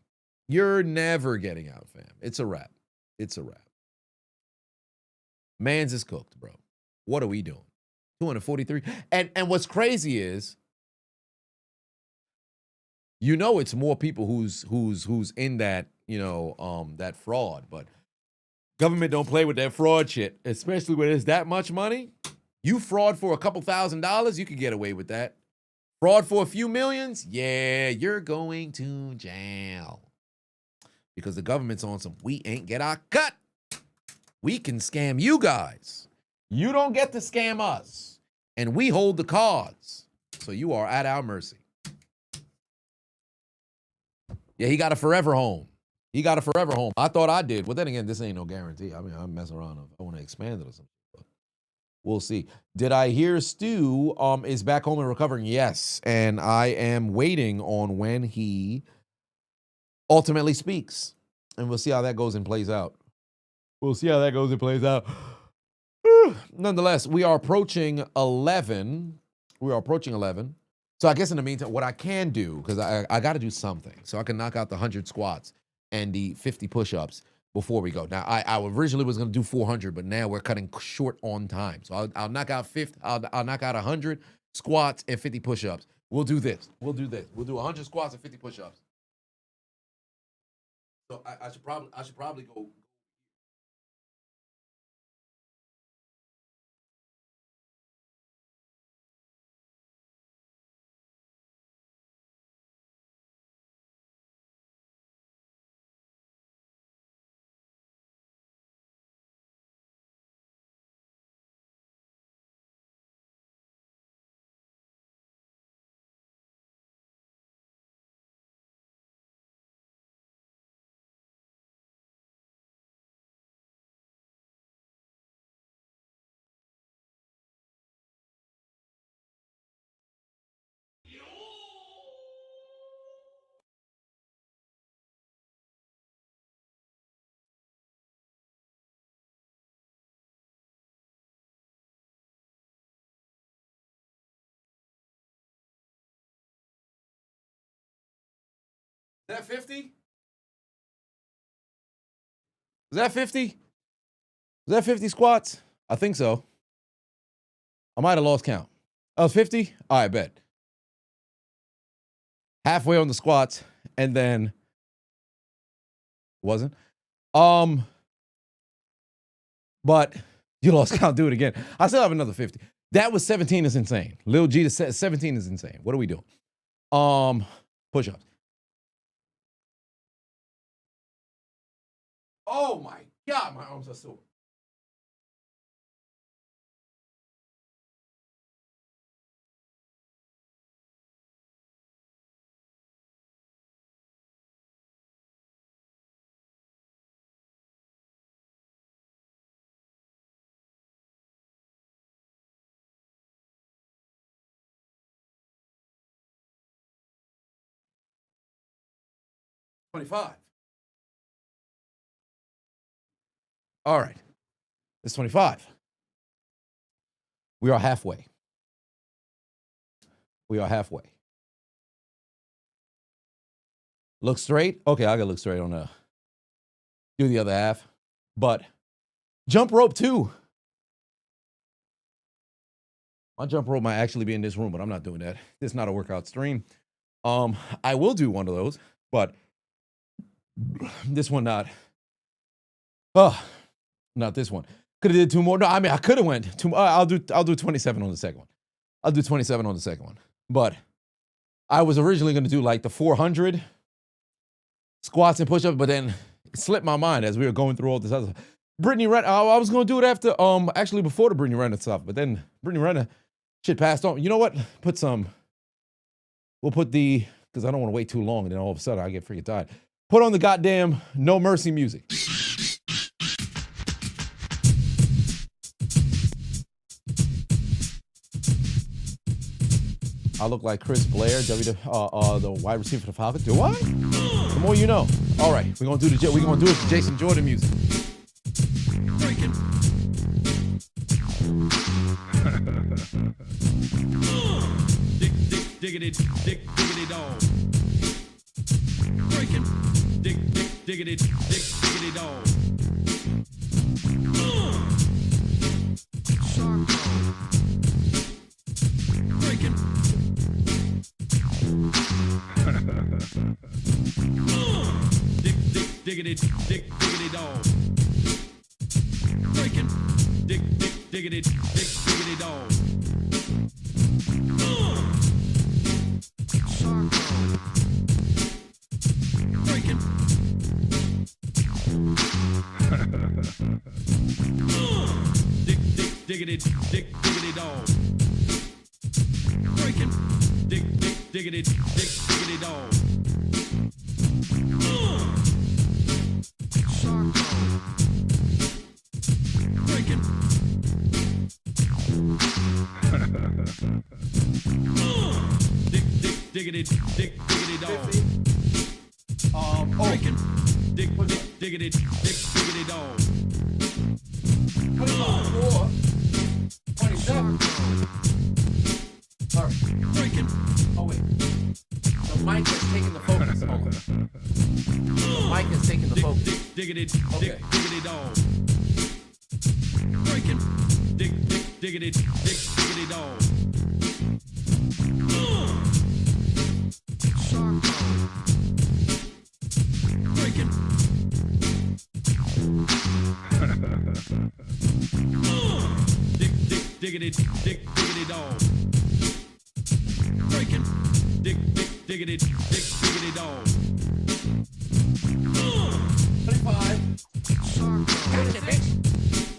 You're never getting out, fam. It's a wrap. It's a wrap. Mans is cooked, bro. What are we doing? 243. And what's crazy is, you know, it's more people who's in that, that fraud, but government don't play with that fraud shit, especially when it's that much money. You fraud for a couple $1,000s, you could get away with that. Fraud for a few millions, yeah, you're going to jail. Because the government's on some, we ain't get our cut. We can scam you guys. You don't get to scam us. And we hold the cards. So you are at our mercy. Yeah, he got a forever home. He got a forever home. I thought I did. But then again, this ain't no guarantee. I mean, I'm messing around. I want to expand it or something. But we'll see. Did I hear Stu is back home and recovering? Yes. And I am waiting on when he ultimately speaks. And we'll see how that goes and plays out. We'll see how that goes and plays out. Nonetheless, we are approaching 11. We are approaching 11. So I guess in the meantime, what I can do, because I got to do something, so I can knock out the 100 squats and the 50 push-ups before we go. Now, I originally was going to do 400, but now we're cutting short on time. So I'll knock out 50. I'll knock out 100 squats and 50 push-ups. We'll do this. We'll do 100 squats and 50 push-ups. So I should probably go. Is that 50? Is that 50? Is that 50 squats? I think so. I might have lost count. Oh, 50? All right, bet. Halfway on the squats, and then wasn't. But you lost count. Do it again. I still have another 50. That was 17 is insane. Lil G to 17 is insane. What are we doing? Push-ups. Oh my God, my arms are sore. $25. All right. It's 25. We are halfway. We are halfway. Look straight. Okay, I gotta look straight on do the other half. But jump rope too. My jump rope might actually be in this room, but I'm not doing that. This is not a workout stream. I will do one of those, but this one not. Oh, not this one. Could have did two more. No, I mean I could have went two. I'll do 27 on the second one. I'll do 27 on the second one. But I was originally going to do like the 400 squats and push-ups, but then it slipped my mind as we were going through all this other stuff. Britney Renner. I was going to do it after actually before the Britney Renner stuff, but then Britney Renner shit passed on. You know what? We'll put because I don't want to wait too long and then all of a sudden I get freaking tired. Put on the goddamn No Mercy music. I look like Chris Blair, the wide receiver for the Falcons. Do I? The more you know. All right, we're gonna do the Jason Jordan music. Diggity dog. Breaking. Diggity dog. Breaking. Diggity dog. Breaking. Diggity dog. Breaking. Diggity dog. Breaking. Diggity dog. Breaking. Diggity dog. Breaking. Diggity dog. 24, 27. All right. Breaking. Oh wait. No, mic is taking the focus. Hold on. The mic is taking the focus. Diggity, Okay. diggity dog. Breaking. Diggity, diggity dog. Breaking. Diggity, diggity dog. Breaking. Diggity, diggity dog. 25.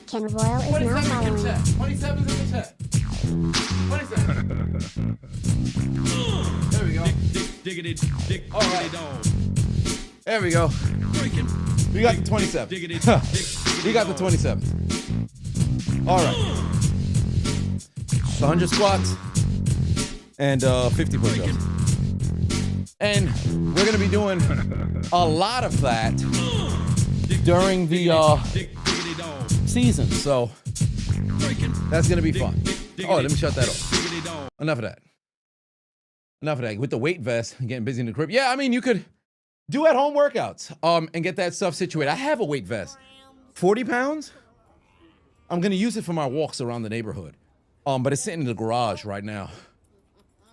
Ken Royal is now 27 in the following. chat. 27 is in the chat. 27. There we go. Diggity, All right. diggity dog. There we go. Breaking. We got the 27. Diggity, We got the 27. All right. So 100 squats and 50 push-ups. And we're going to be doing a lot of that during the season. So that's going to be fun. Oh, let me shut that off. Enough of that. Enough of that. With the weight vest and getting busy in the crib. Yeah, I mean, you could do at-home workouts and get that stuff situated. I have a weight vest. 40 pounds? I'm going to use it for my walks around the neighborhood. But it's sitting in the garage right now.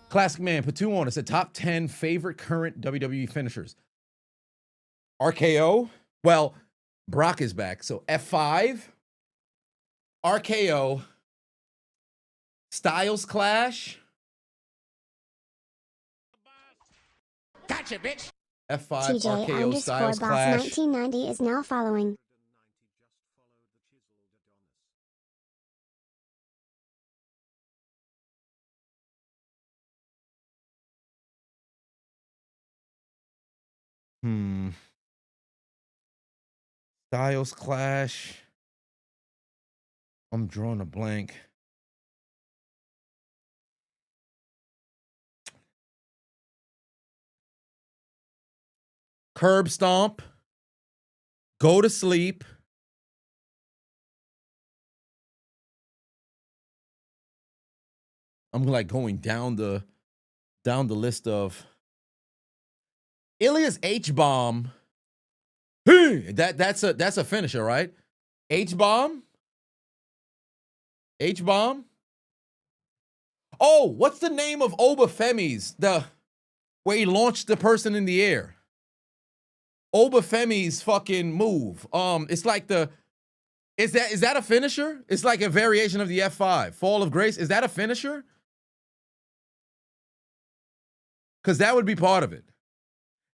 Classic Man, put 2 on. It's the top 10 favorite current WWE finishers. RKO. Well, Brock is back. So F5, RKO, Styles Clash. Gotcha, bitch. F5, TJ RKO, underscore Styles boss Clash. 1990 is now following. Styles Clash. I'm drawing a blank. Curb Stomp. Go to Sleep. I'm like going down the list of Ilias H-Bomb. That's a finisher, right? H-Bomb? H-Bomb? Oh, what's the name of Obafemi's? Where he launched the person in the air. Obafemi's fucking move. It's like is that a finisher? It's like a variation of the F5. Fall of Grace. Is that a finisher? Because that would be part of it.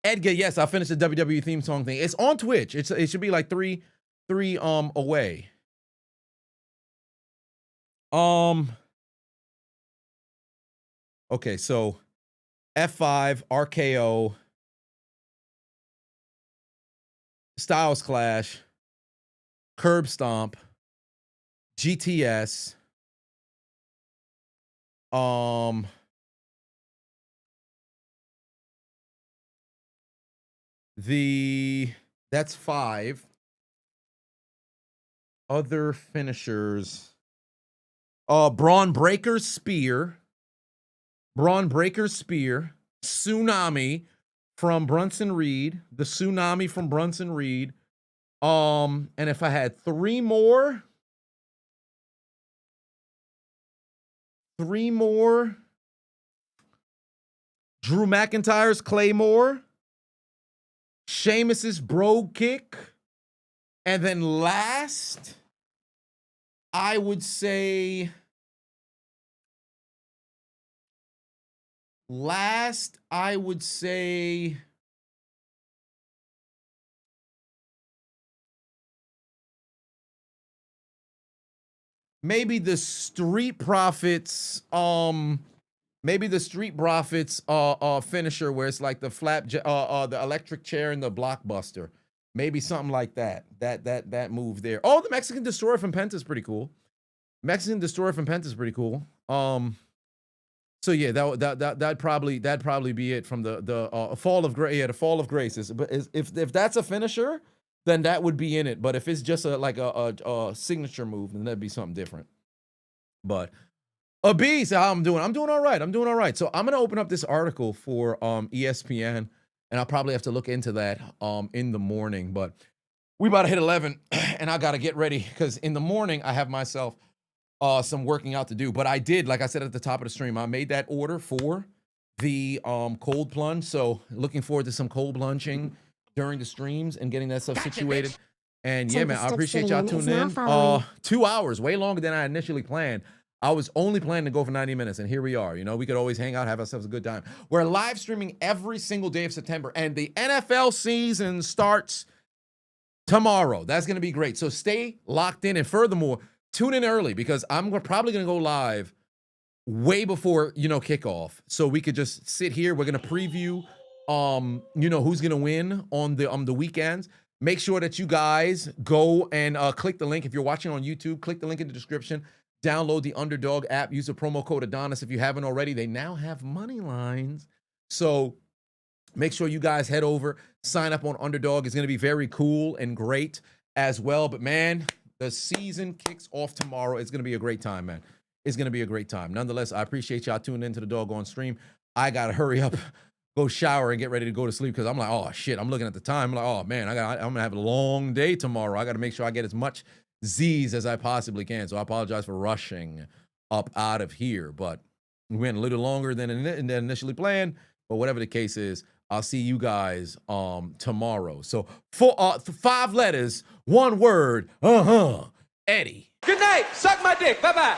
Edgar, yes, I'll finish the WWE theme song thing. It's on Twitch. It should be like three away. Okay, so F5, RKO, Styles Clash, Curb Stomp, GTS, that's 5. Other finishers. Braun Breaker's Spear. Tsunami from Brunson Reed. The Tsunami from Brunson Reed. And if I had 3 more. Drew McIntyre's Claymore. Sheamus's Brogue Kick. And then last, I would say maybe the Street Profits finisher where it's like the the electric chair and the blockbuster. Maybe something like that. That move there. Oh, the Mexican Destroyer from Penta is pretty cool. So yeah, that'd probably be it from the Fall of Grace. Yeah, the Fall of Grace is. But if that's a finisher, then that would be in it. But if it's just a signature move, then that'd be something different. But B said, how I'm doing. I'm doing all right. I'm doing all right. So I'm going to open up this article for ESPN, and I'll probably have to look into that in the morning. But we about to hit 11, and I got to get ready because in the morning I have myself some working out to do. But I did, like I said at the top of the stream, I made that order for the cold plunge. So looking forward to some cold plunging during the streams and getting that stuff situated. Bitch. And So yeah, the man, I stick appreciate sitting y'all in is tuning now in. following. 2 hours, way longer than I initially planned. I was only planning to go for 90 minutes, and here we are. You know, we could always hang out, have ourselves a good time. We're live streaming every single day of September, and the NFL season starts tomorrow. That's going to be great. So stay locked in, and furthermore, tune in early because I'm probably going to go live way before, kickoff. So we could just sit here. We're going to preview, who's going to win on the weekends. Make sure that you guys go and click the link. If you're watching on YouTube, click the link in the description. Download the Underdog app. Use the promo code Adonis if you haven't already. They now have money lines. So make sure you guys head over, sign up on Underdog. It's going to be very cool and great as well. But, man, the season kicks off tomorrow. It's going to be a great time, man. It's going to be a great time. Nonetheless, I appreciate y'all tuning into the doggone stream. I got to hurry up, go shower, and get ready to go to sleep because I'm like, oh, shit. I'm looking at the time. I'm like, oh, man, I'm going to have a long day tomorrow. I got to make sure I get as much Z's as I possibly can. So I apologize for rushing up out of here. But we went a little longer than initially planned. But whatever the case is, I'll see you guys tomorrow. So for 5 letters, 1 word, Eddie. Good night. Suck my dick. Bye-bye.